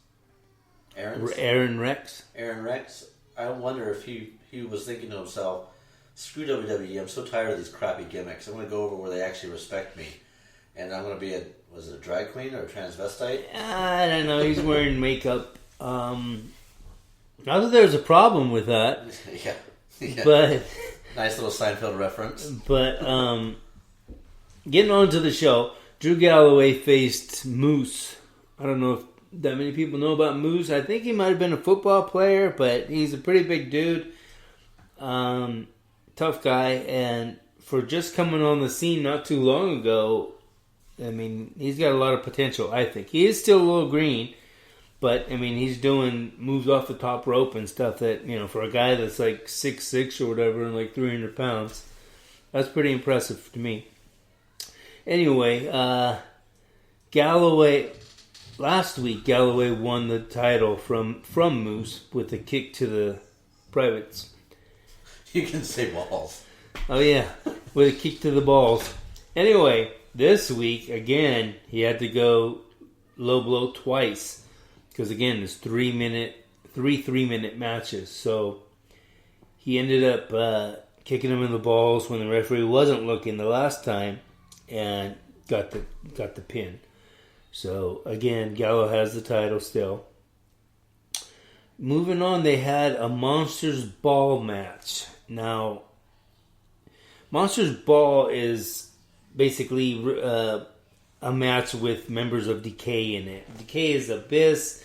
Aaron Rex?
Aaron Rex. I wonder if he was thinking to himself, screw WWE, I'm so tired of these crappy gimmicks. I'm going to go over where they actually respect me. And I'm going to be a drag queen or a transvestite?
I don't know. He's wearing makeup. Not that there's a problem with that.
Yeah.
But
nice little Seinfeld reference.
But getting on to the show, Drew Galloway faced Moose. I don't know if that many people know about Moose. I think he might have been a football player, but he's a pretty big dude. Tough guy, and for just coming on the scene not too long ago, he's got a lot of potential, I think. He is still a little green, but, he's doing moves off the top rope and stuff that, for a guy that's like 6'6" or whatever and like 300 pounds, that's pretty impressive to me. Anyway, last week, Galloway won the title from Moose with a kick to the privates.
You can say balls.
Oh, yeah. With a kick to the balls. Anyway, this week, again, he had to go low blow twice. Because, again, it's 3 3-minute matches. So, he ended up kicking him in the balls when the referee wasn't looking the last time. And got the pin. So, again, Gallo has the title still. Moving on, they had a Monsters Ball match. Now, Monsters Ball is basically a match with members of Decay in it. Decay is Abyss,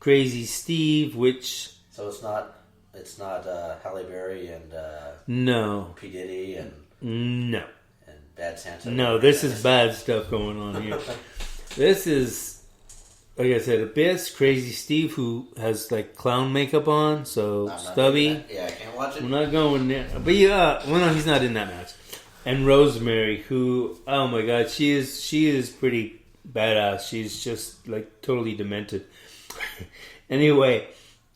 Crazy Steve, which...
So it's not Halle Berry and
no.
P. Diddy and...
No.
And Bad Santa.
No, this is bad stuff going on here. This is, like I said, Abyss, Crazy Steve, who has like clown makeup on, so Stubby.
Yeah, I can't watch it.
We're not going there. But no, he's not in that match. And Rosemary, who, oh my god, she is pretty badass. She's just like totally demented. Anyway,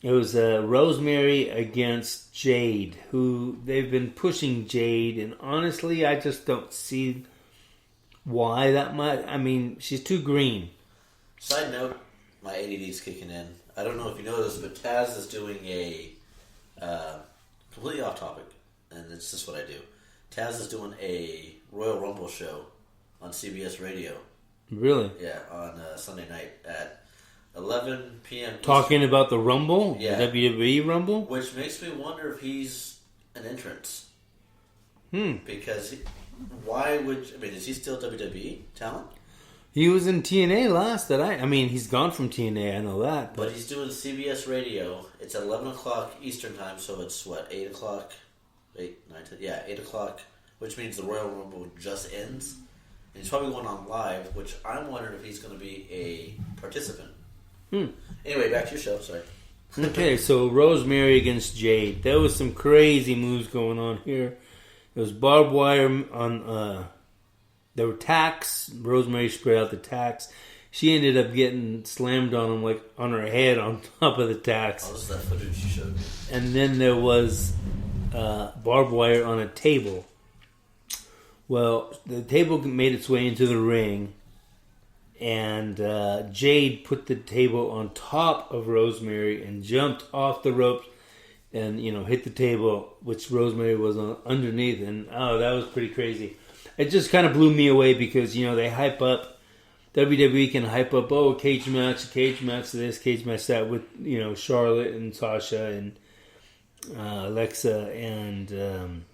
it was Rosemary against Jade, who they've been pushing Jade, and honestly, I just don't see why that much. She's too green.
Side note, my ADD's kicking in. I don't know if you know this, but Taz is doing a completely off topic, and it's just what I do. Taz is doing a Royal Rumble show on CBS Radio.
Really?
Yeah, on Sunday night at 11 p.m.
Talking about the Rumble?
Yeah.
The WWE Rumble?
Which makes me wonder if he's an entrance. Because why would... is he still WWE talent?
He was in TNA last he's gone from TNA, I know that.
But he's doing CBS Radio. It's at 11 o'clock Eastern time, so it's 8 o'clock? 8 o'clock, which means the Royal Rumble just ends. And he's probably going on live, which I'm wondering if he's going to be a participant. Anyway, back to your show, sorry.
Okay, so Rosemary against Jade. There was some crazy moves going on here. There was barbed wire on... there were tacks. Rosemary spread out the tacks. She ended up getting slammed on him, like on her head on top of the tacks.
Oh, this is that footage you showed me.
And then there was barbed wire on a table. Well, the table made its way into the ring, and Jade put the table on top of Rosemary and jumped off the ropes and, hit the table, which Rosemary was underneath. And, that was pretty crazy. It just kind of blew me away because, they hype up, WWE can hype up, a cage match this, cage match that with, Charlotte and Sasha and Alexa and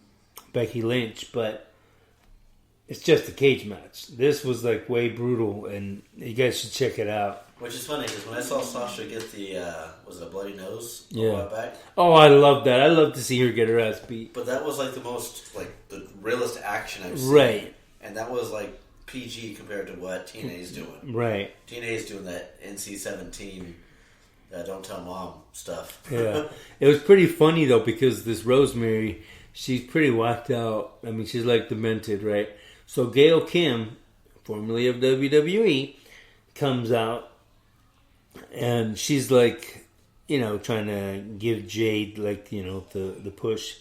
Becky Lynch, but it's just a cage match. This was like way brutal, and you guys should check it out.
Which is funny because when I saw Sasha get the was it a bloody nose a
Yeah.
while back?
Oh, I love that. I love to see her get her ass beat.
But that was like the realest action I've seen.
Right.
And that was like PG compared to what TNA's doing.
Right.
TNA's doing that NC-17 don't tell mom stuff.
Yeah. It was pretty funny though because this Rosemary, she's pretty whacked out. I mean, she's like demented, right? So Gail Kim, formerly of WWE, comes out and she's like, trying to give Jade like, the push,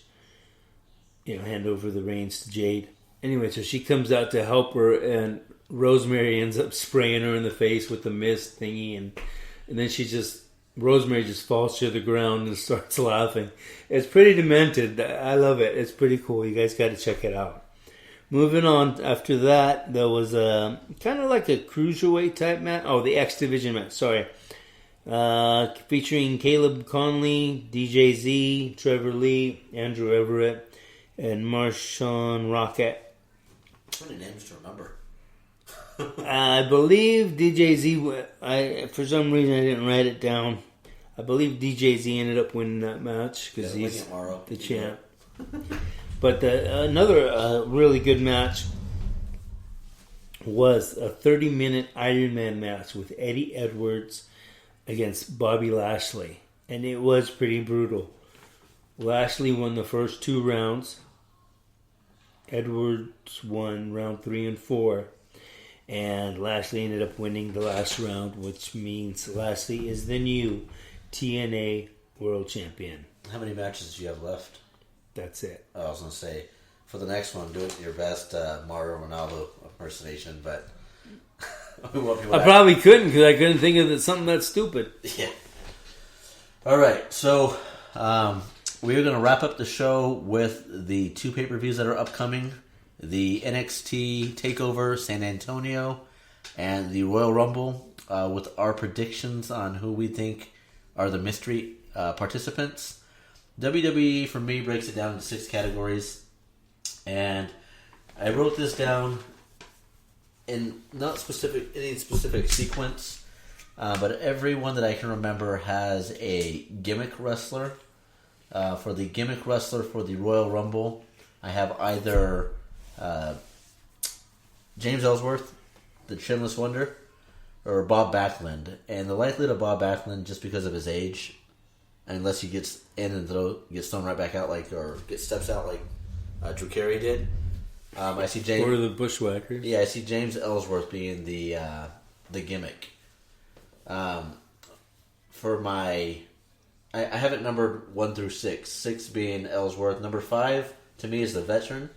hand over the reins to Jade. Anyway, so she comes out to help her, and Rosemary ends up spraying her in the face with the mist thingy, and then Rosemary just falls to the ground and starts laughing. It's pretty demented. I love it. It's pretty cool. You guys got to check it out. Moving on, after that, there was a kind of like a cruiserweight type match. Oh, the X Division match, sorry. Featuring Caleb Conley, DJ Z, Trevor Lee, Andrew Everett, and Marshawn Rockett.
How many names to remember?
I believe DJ Z, for some reason I didn't write it down. I believe DJ Z ended up winning that match because he's the champ. But another really good match was a 30-minute Iron Man match with Eddie Edwards against Bobby Lashley. And it was pretty brutal. Lashley won the first 2 rounds. Edwards won round 3 and 4. And Lashley ended up winning the last round, which means Lashley is the new TNA World Champion.
How many matches do you have left?
That's it.
I was going to say, for the next one, do it your best Mario Ronaldo impersonation, but we want people
I probably couldn't because I couldn't think of something that stupid.
Yeah. All right, so we're going to wrap up the show with the 2 pay-per-views that are upcoming. The NXT TakeOver San Antonio and the Royal Rumble with our predictions on who we think are the mystery participants. WWE, for me, breaks it down into 6 categories. And I wrote this down in not any specific sequence, but every one that I can remember has a gimmick wrestler. For the gimmick wrestler for the Royal Rumble, I have either James Ellsworth, the Chinless Wonder, or Bob Backlund. And the likelihood of Bob Backlund, just because of his age, unless he gets in and gets thrown right back out, or steps out like Drew Carey did. I see James,
or the Bushwhackers.
Yeah, I see James Ellsworth being the gimmick. For my, I have it numbered 1 through 6. 6 being Ellsworth. Number 5 to me is the veteran.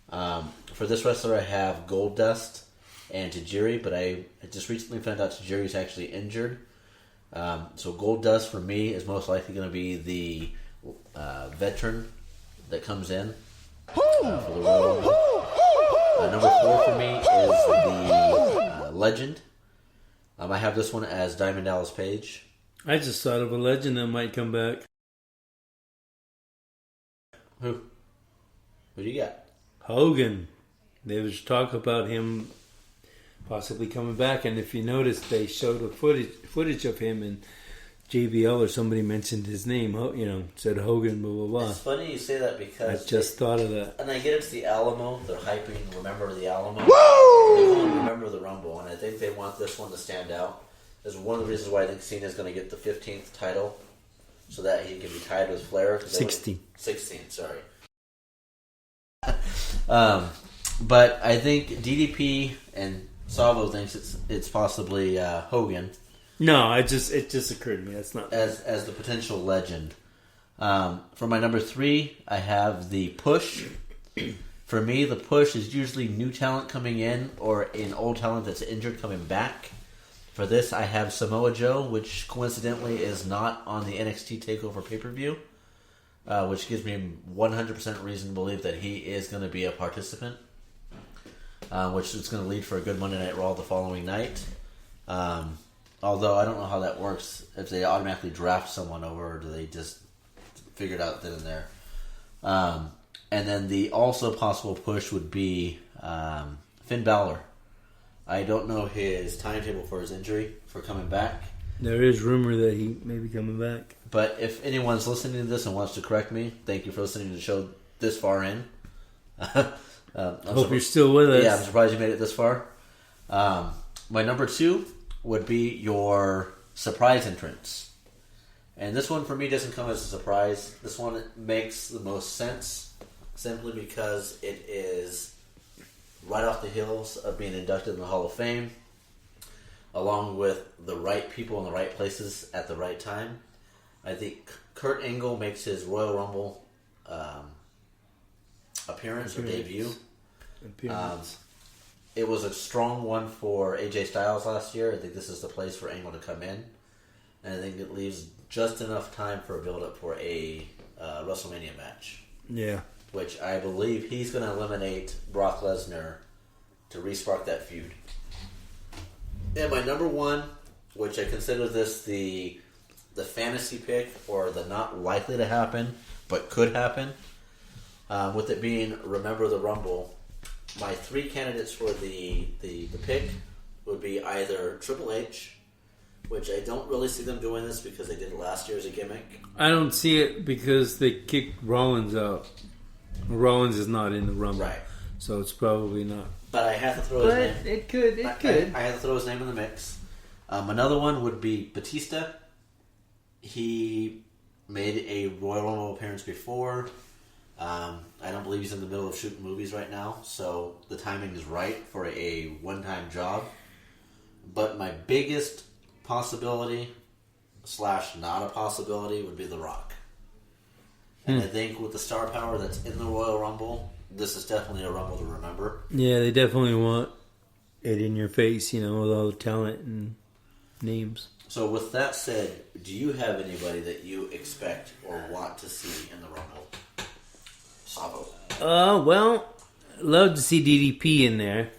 For this wrestler, I have Goldust and Tajiri, but I just recently found out Tajiri's actually injured. So Goldust for me is most likely going to be the veteran that comes in for the Royal Rumble. Number 4 for me is the legend. I have this one as Diamond Dallas Page.
I just thought of a legend that might come back.
Who do you got?
Hogan. There was talk about him possibly coming back, and if you notice, they showed a footage of him, and JBL or somebody mentioned his name. Said Hogan, blah blah blah.
It's funny you say that because
I just thought of that.
And I get it's the Alamo. They're hyping Remember the Alamo. Woo! They call it Remember the Rumble, and I think they want this one to stand out. Is one of the reasons why I think Cena's going to get the 15th title, so that he can be tied with Flair.
16.
16, sorry. But I think DDP and Savvo thinks it's possibly Hogan.
No, it just occurred to me. That's not
as the potential legend. For my number 3, I have the Push For me, the push is usually new talent coming in or an old talent that's injured coming back. For this, I have Samoa Joe, which coincidentally is not on the NXT TakeOver pay-per-view, which gives me 100% reason to believe that he is going to be a participant, which is going to lead for a good Monday Night Raw the following night. Although I don't know how that works, if they automatically draft someone over, or do they just figure it out then and there. And then the also possible push would be Finn Balor. I don't know his timetable for his injury, for coming back.
There is rumor that he may be coming back.
But if anyone's listening to this and wants to correct me, thank you for listening to the show this far in.
I hope you're still with us.
Yeah, I'm surprised you made it this far. My number 2 would be your surprise entrance. And this one for me doesn't come as a surprise. This one makes the most sense simply because it is right off the heels of being inducted in the Hall of Fame, along with the right people in the right places at the right time. I think Kurt Angle makes his Royal Rumble appearance or debut. It was a strong one for AJ Styles last year. I think this is the place for Angle to come in. And I think it leaves just enough time for a build-up for a WrestleMania match.
Yeah.
Which I believe he's going to eliminate Brock Lesnar to re-spark that feud. And my number 1, which I consider this the fantasy pick, or the not likely to happen, but could happen, with it being Remember the Rumble, my 3 candidates for the pick would be either Triple H, which I don't really see them doing this because they did it last year as a gimmick.
I don't see it because they kicked Rollins out. Rollins is not in the Rumble.
Right.
So it's probably not.
But I have to throw his name.
It could.
I have to throw his name in the mix. Another one would be Batista. He made a Royal Rumble appearance before. I don't believe he's in the middle of shooting movies right now, so the timing is right for a one-time job. But my biggest possibility / not a possibility would be The Rock. And I think with the star power that's in the Royal Rumble, this is definitely a Rumble to remember.
Yeah, they definitely want it in your face, with all the talent and names.
So with that said, do you have anybody that you expect or want to see in the Rumble? Savvo.
Well, love to see DDP in there.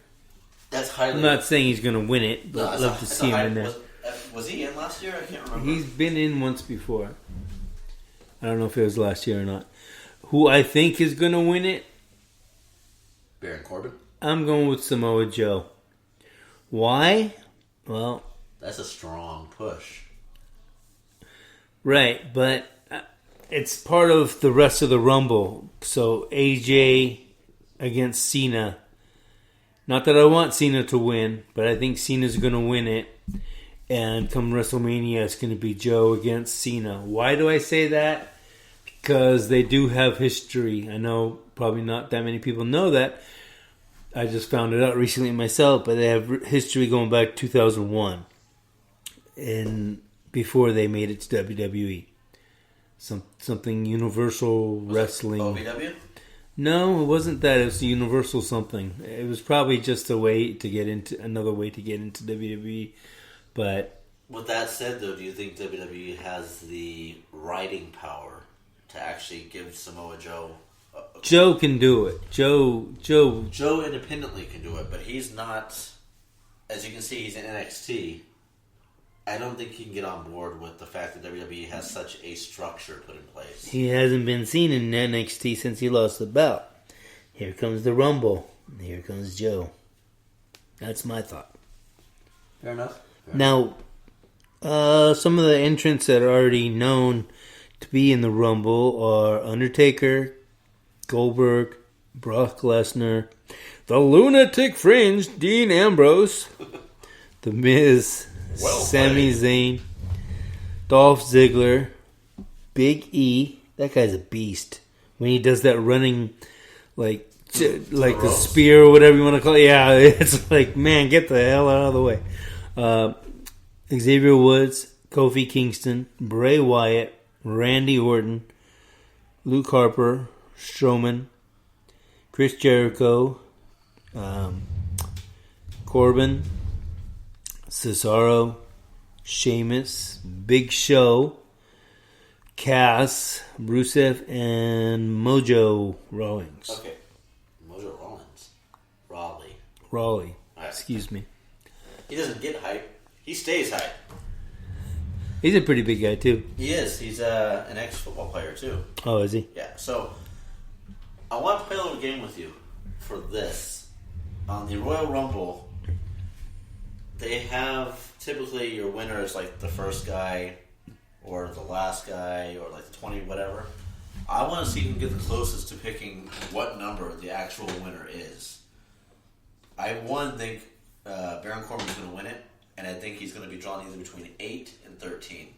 That's highly...
I'm not saying he's going to win it, but I'd love to see him in there.
Was he in last year? I can't remember.
He's been in once before. I don't know if it was last year or not. Who I think is going to win it?
Baron Corbin?
I'm going with Samoa Joe. Why? Well...
That's a strong push.
Right, but it's part of the rest of the Rumble. So AJ against Cena. Not that I want Cena to win, but I think Cena's going to win it. And come WrestleMania, it's going to be Joe against Cena. Why do I say that? Because they do have history. I know probably not that many people know that. I just found it out recently myself, but they have history going back to 2001. And before they made it to WWE. Something Universal Wrestling.
OVW?
No, it wasn't that. It was Universal something. It was probably just another way to get into WWE. But
with that said, though, do you think WWE has the writing power to actually give Samoa Joe?
Joe can do it. Joe
independently can do it, but he's not. As you can see, he's in NXT. I don't think he can get on board with the fact that WWE has such a structure put in place.
He hasn't been seen in NXT since he lost the belt. Here comes the Rumble. Here comes Joe. That's my thought.
Fair enough.
Now, some of the entrants that are already known to be in the Rumble are Undertaker, Goldberg, Brock Lesnar, the Lunatic Fringe, Dean Ambrose, The Miz, Sami Zayn, Dolph Ziggler, Big E. That guy's a beast. When he does that running, like the spear or whatever you want to call it. Yeah, it's like, man, get the hell out of the way. Xavier Woods, Kofi Kingston, Bray Wyatt, Randy Orton, Luke Harper, Strowman, Chris Jericho, Corbin, Cesaro, Sheamus, Big Show, Cass, Rusev, and Mojo Rawlings.
Okay. Mojo Rawley.
Rawley.
Right.
Excuse me.
He doesn't get hype. He stays hype.
He's a pretty big guy, too.
He is. He's an ex-football player, too.
Oh, is he?
Yeah. So, I want to play a little game with you for this. On the Royal Rumble, they have typically your winner is like the first guy or the last guy or like the 20 whatever. I want to see who can get the closest to picking what number the actual winner is. I think Baron Corbin's going to win it, and I think he's going to be drawn either between 8 and 13.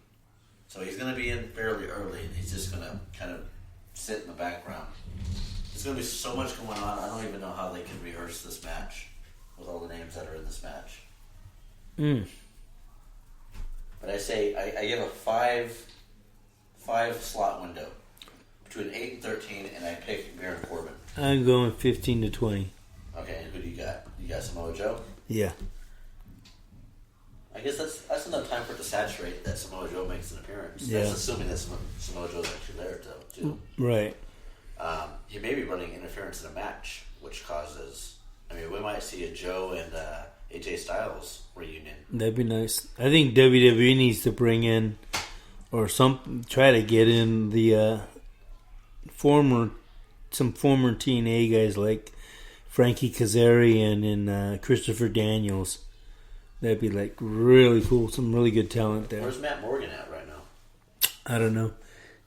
So he's going to be in fairly early, and he's just going to kind of sit in the background. There's going to be so much going on, I don't even know how they can rehearse this match with all the names that are in this match. But I say, I give a five slot window between 8 and 13, and I pick Baron Corbin.
I'm going 15 to 20.
Okay, and who do you got? You got Samoa Joe?
Yeah.
I guess that's enough time for it to saturate that Samoa Joe makes an appearance.
Yeah.
That's assuming that Samoa Joe's actually there, too.
Right.
He may be running interference in a match, which causes... I mean, we might see a Joe and AJ Styles reunion.
That'd be nice. I think WWE needs to bring in, or try to get in the former TNA guys like Frankie Kazarian and Christopher Daniels. That'd be like really cool. Some really good talent there.
Where's Matt Morgan at right now?
I don't know.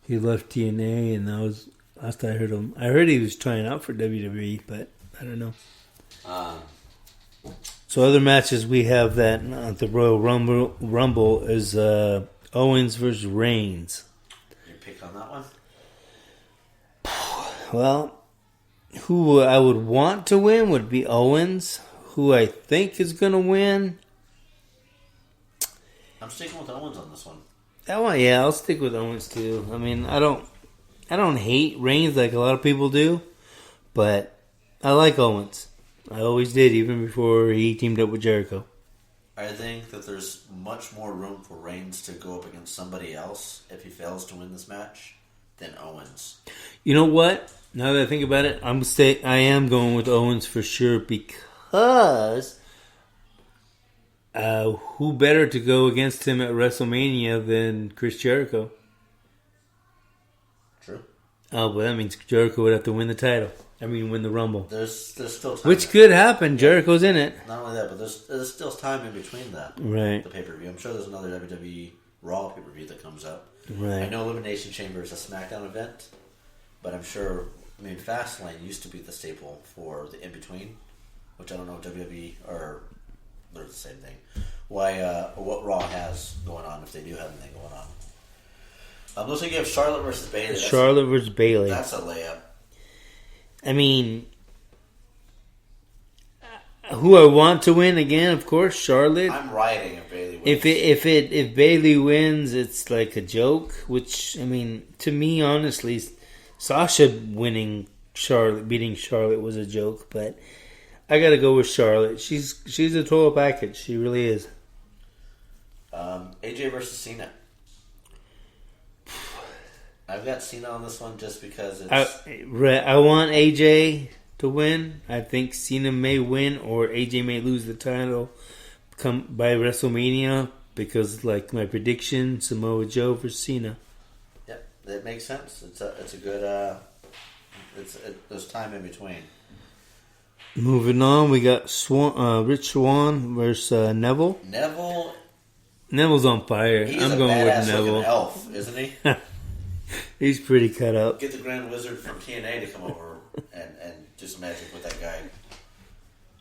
He left TNA, and that was last I heard him. I heard he was trying out for WWE, but I don't know. So other matches we have that at the Royal Rumble is Owens versus Reigns.
Your pick on that one?
Well, who I would want to win would be Owens. Who I think is going to win?
I'm sticking with Owens on this one.
That one, yeah, I'll stick with Owens too. I mean, I don't hate Reigns like a lot of people do, but I like Owens. I always did, even before he teamed up with Jericho.
I think that there's much more room for Reigns to go up against somebody else if he fails to win this match than Owens.
You know what? Now that I think about it, I am going with Owens for sure because who better to go against him at WrestleMania than Chris Jericho?
True.
Oh, well, that means Jericho would have to win the title. Win the Rumble.
There's still time.
Which could happen. Jericho's in it.
Not only that, but there's still time in between that.
Right.
The pay-per-view. I'm sure there's another WWE Raw pay-per-view that comes up.
Right.
I know Elimination Chamber is a SmackDown event, but I'm sure, Fastlane used to be the staple for the in-between, which I don't know if WWE or they're the same thing. What Raw has going on, if they do have anything going on. Looks like you have Charlotte versus Bayley.
Charlotte versus Bayley.
That's a layup.
Who I want to win again, of course, Charlotte.
I'm riding if Bayley wins.
If Bayley wins, it's like a joke. Which to me, honestly, Sasha beating Charlotte was a joke. But I got to go with Charlotte. She's a total package. She really is.
AJ versus Cena. I've got Cena on this one just because it's...
I want AJ to win. I think Cena may win or AJ may lose the title by WrestleMania because, like my prediction, Samoa Joe versus Cena.
Yep, that makes sense. It's a good... there's time in between.
Moving on, we got Rich Swann versus Neville. Neville's on fire. I'm going with Neville.
He's a badass-looking elf, isn't he?
He's pretty cut up.
Get the Grand Wizard from TNA to come over and do some magic with that guy.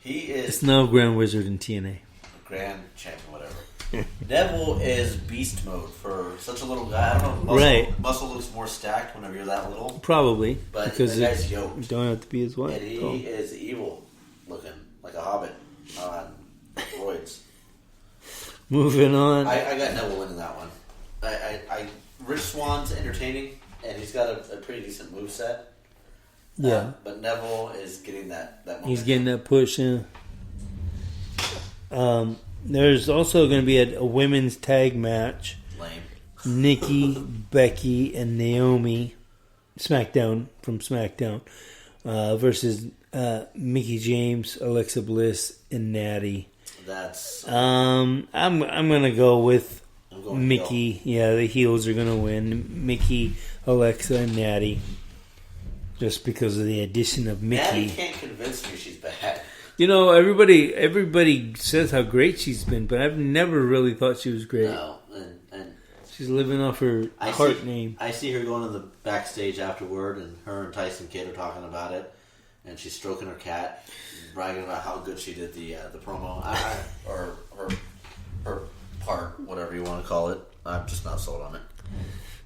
He is...
It's no Grand Wizard in TNA.
Grand Champion, whatever. Neville is beast mode for such a little guy. I don't know. Muscle looks more stacked whenever you're that little.
Probably.
But
because
the guy's yoked.
You don't have to be as well.
And he is evil looking, like a hobbit on roids.
Moving on.
I got Neville winning that one. Rich Swann's entertaining, and he's got a pretty decent moveset.
Yeah.
But Neville is getting that momentum.
He's getting that push, yeah. There's also going to be a women's tag match.
Lame.
Nikki, Becky, and Naomi, from SmackDown, versus Mickey James, Alexa Bliss, and Natty.
That's.
I'm gonna go with Mickey.
Heel.
Yeah, the heels are gonna win. Mickey, Alexa, and Natty. Just because of the addition of Mickey.
Natty can't convince me she's bad.
You know, everybody says how great she's been, but I've never really thought she was great.
No, and
she's living off her heart name.
I see her going to the backstage afterward, and her and Tyson Kidd are talking about it, and she's stroking her cat, bragging about how good she did the promo, or her part, whatever you want to call it. I'm just not sold on it.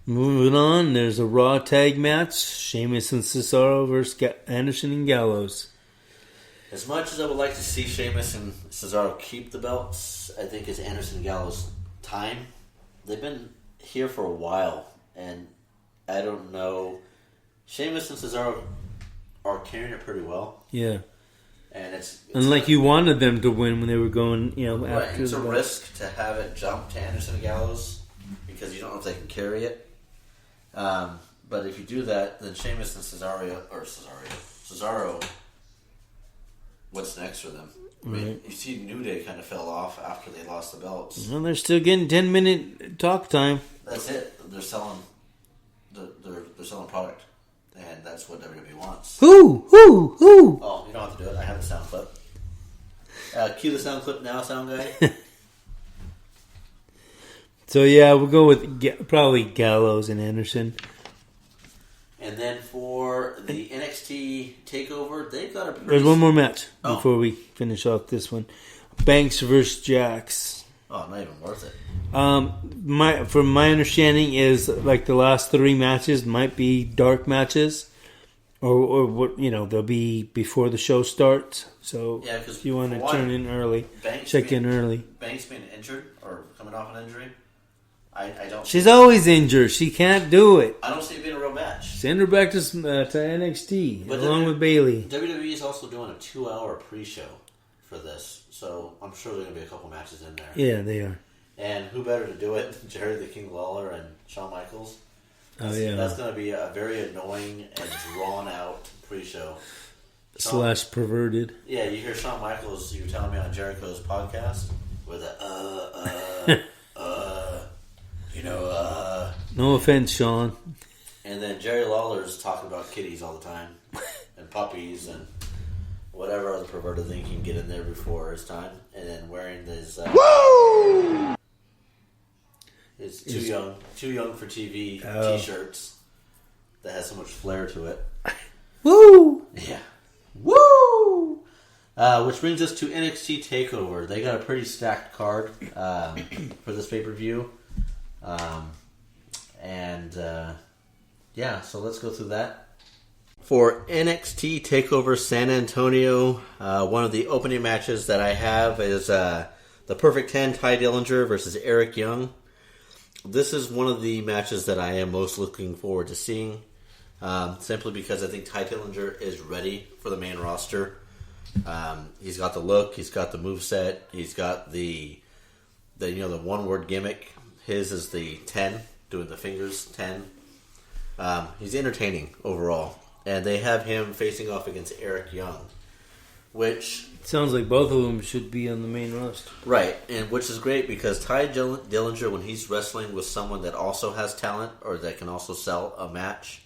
Moving on, there's a Raw tag match: Sheamus and Cesaro versus Anderson and Gallows.
As much as I would like to see Sheamus and Cesaro keep the belts, I think it's Anderson and Gallows' time. They've been here for a while, and I don't know. Sheamus and Cesaro are carrying it pretty well.
Yeah.
And it's
like you wanted them to win when they were going,
right,
after
it's
the
a risk to have it jump to Anderson and Gallows because you don't know if they can carry it. But if you do that, then Sheamus and Cesaro, what's next for them? I mean, you see New Day kind of fell off after they lost the belts.
Well, they're still getting 10-minute talk time.
That's it. They're selling. They're selling product, and that's what WWE wants.
Who?
Oh, you don't have to do it. I have the sound clip. Cue the sound clip now, sound guy.
So yeah, we'll go with probably Gallows and Anderson.
And then for the NXT TakeOver, they've got a pretty...
There's one more match before we finish off this one. Banks versus Jax.
Oh, not even worth it.
From my understanding is like the last 3 matches might be dark matches, or what they'll be before the show starts. So
yeah, because
if you want to turn in early, check in early.
Banks being injured or coming off an injury, I don't.
She's always injured. She can't do it.
I don't see it being a real match.
Send her back to NXT along with Bayley.
WWE is also doing a 2-hour pre-show for this, so I'm sure there's going to be a couple matches in there.
Yeah, they are.
And who better to do it than Jerry the King Lawler and Shawn Michaels? That's going to be a very annoying and drawn-out pre-show.
/ perverted.
Yeah, you hear Shawn Michaels, you were telling me on Jericho's podcast, with a
No offense, Sean.
And then Jerry Lawler's talking about kitties all the time, and puppies, and whatever other perverted thing he can get in there before his time. And then wearing his his too young for TV T-shirts that has so much flair to it.
Woo!
Yeah. Woo! Which brings us to NXT TakeOver. They got a pretty stacked card for this pay-per-view. So let's go through that. For NXT TakeOver San Antonio, one of the opening matches that I have is the Perfect 10, Ty Dillinger versus Eric Young. This is one of the matches that I am most looking forward to seeing, simply because I think Ty Dillinger is ready for the main roster. He's got the look, he's got the moveset, he's got the one-word gimmick. His is the 10, doing the fingers 10. He's entertaining overall. And they have him facing off against Eric Young, which...
Sounds like both of them should be on the main roster.
Right, and which is great because Ty Dillinger, when he's wrestling with someone that also has talent or that can also sell a match,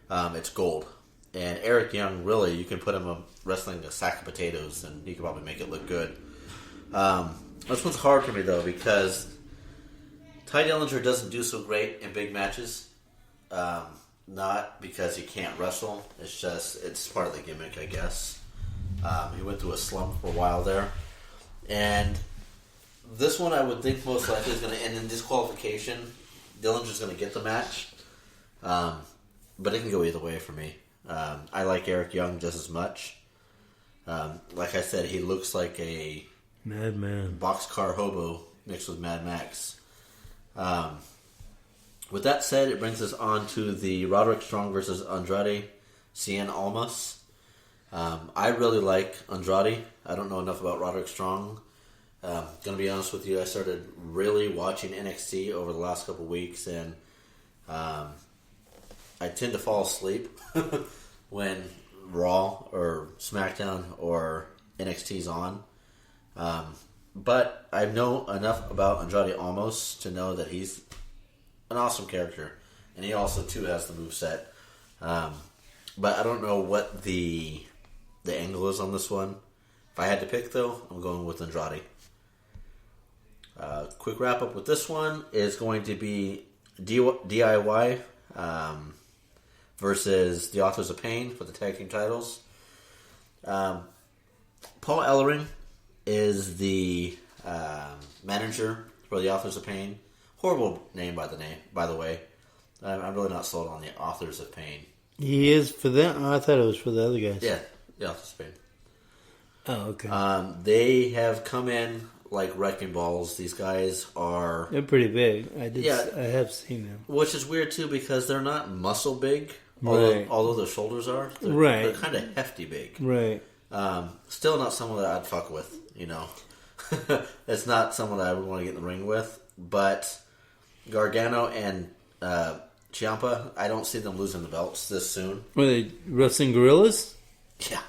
it's gold. And Eric Young, really, you can put him wrestling a sack of potatoes and he can probably make it look good. This one's hard for me, though, because Ty Dillinger doesn't do so great in big matches. Not because he can't wrestle. It's part of the gimmick, I guess. He went through a slump for a while there. And this one I would think most likely is going to end in disqualification. Dillinger's going to get the match. But it can go either way for me. I like Eric Young just as much. Like I said, he looks like a
madman,
boxcar hobo mixed with Mad Max. With that said, it brings us on to the Roderick Strong versus Andrade Cien Almas. I really like Andrade. I don't know enough about Roderick Strong. Gonna be honest with you, I started really watching NXT over the last couple weeks, and I tend to fall asleep when Raw or SmackDown or NXT's on. But I know enough about Andrade Almas to know that he's an awesome character, and he also too has the moveset. But I don't know what the angle is on this one. If I had to pick, though, I'm going with Andrade. Quick wrap up with this one is going to be DIY versus the Authors of Pain for the tag team titles. Paul Ellering is the manager for the Authors of Pain. Horrible name, by the way. I'm really not sold on the Authors of Pain.
He is for them? Oh, I thought it was for the other guys.
Yeah, the Authors of Pain.
Oh, okay.
They have come in like wrecking balls. These guys are...
They're pretty big. I have seen them.
Which is weird, too, because they're not muscle big,
Right.
although their shoulders are. They're kind of hefty big.
Right.
Still not someone that I'd fuck with, you know. It's not someone that I would want to get in the ring with. But Gargano and Ciampa, I don't see them losing the belts this soon.
Were they wrestling gorillas?
Yeah.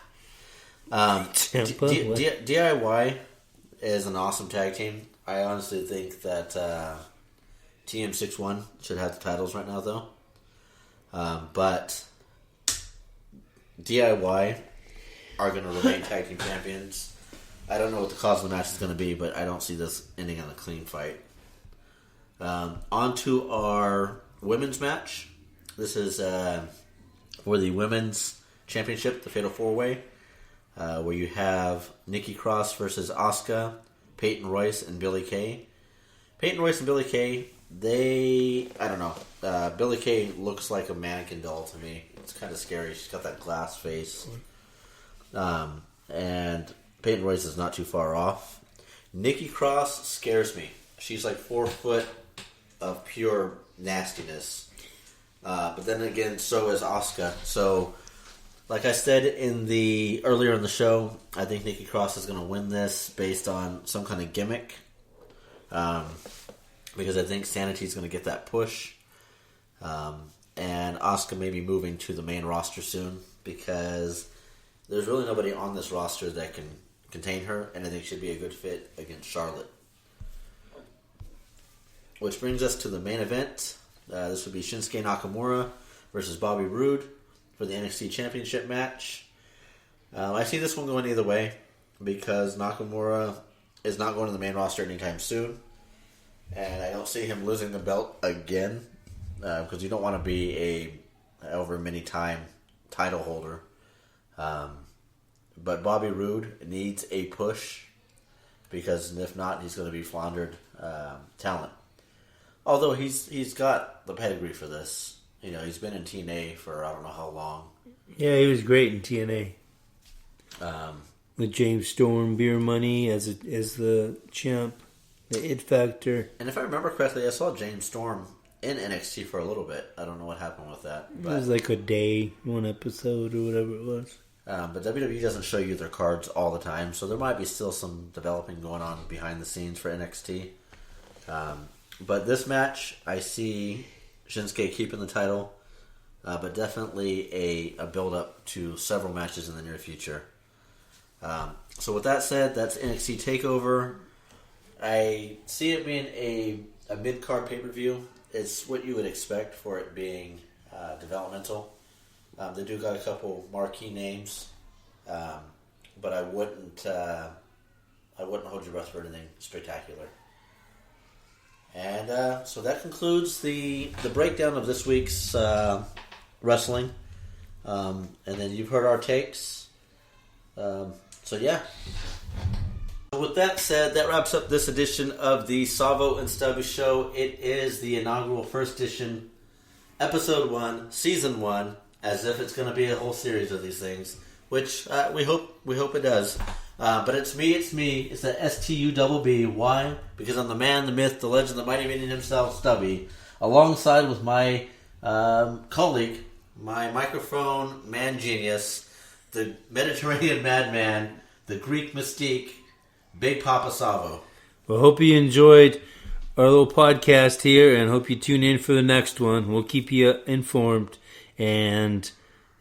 Ciampa?
DIY is an awesome tag team. I honestly think that TM61 should have the titles right now, though. But DIY are going to remain tag team champions. I don't know what the cause of the match is going to be, but I don't see this ending on a clean fight. On to our women's match. This is for the women's championship, the Fatal 4-Way, where you have Nikki Cross versus Asuka, Peyton Royce, and Billie Kay. Peyton Royce and Billie Kay, I don't know. Billie Kay looks like a mannequin doll to me. It's kind of scary. She's got that glass face. And Peyton Royce is not too far off. Nikki Cross scares me. She's like 4 foot of pure nastiness. But then again, so is Asuka. So, like I said earlier in the show, I think Nikki Cross is going to win this based on some kind of gimmick. Because I think Sanity is going to get that push. And Asuka may be moving to the main roster soon because there's really nobody on this roster that can contain her, and I think she'd be a good fit against Charlotte. Which brings us to the main event. This would be Shinsuke Nakamura versus Bobby Roode for the NXT Championship match. I see this one going either way because Nakamura is not going to the main roster anytime soon. And I don't see him losing the belt again because you don't want to be a however many time title holder. But Bobby Roode needs a push because if not, he's going to be floundered talent. Although he's got the pedigree for this. You know, he's been in TNA for I don't know how long.
Yeah, he was great in TNA. With James Storm, Beer Money as the champ, the It Factor.
And if I remember correctly, I saw James Storm in NXT for a little bit. I don't know what happened with that. But,
it was like a day, one episode, or whatever it was.
But WWE doesn't show you their cards all the time, so there might be still some developing going on behind the scenes for NXT. But this match, I see Shinsuke keeping the title, but definitely a build-up to several matches in the near future. So with that said, that's NXT TakeOver. I see it being a mid-card pay-per-view. It's what you would expect for it being developmental. They do got a couple marquee names, but I wouldn't hold your breath for anything spectacular. And so that concludes the breakdown of this week's wrestling. And then you've heard our takes. So yeah. With that said, that wraps up this edition of the Savvo and Stubby Show. It is the inaugural first edition, Episode 1, Season 1, as if it's going to be a whole series of these things, which we hope it does. But it's me. It's the STUBB. Why? Because I'm the man, the myth, the legend, the mighty minion himself, Stubby, alongside with my colleague, my microphone man genius, the Mediterranean madman, the Greek mystique, Big Papa Savvo.
Well, hope you enjoyed our little podcast here, and hope you tune in for the next one. We'll keep you informed, and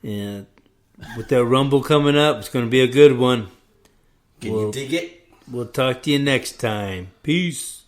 with that Rumble coming up, it's going to be a good one.
Can you dig it?
We'll talk to you next time. Peace.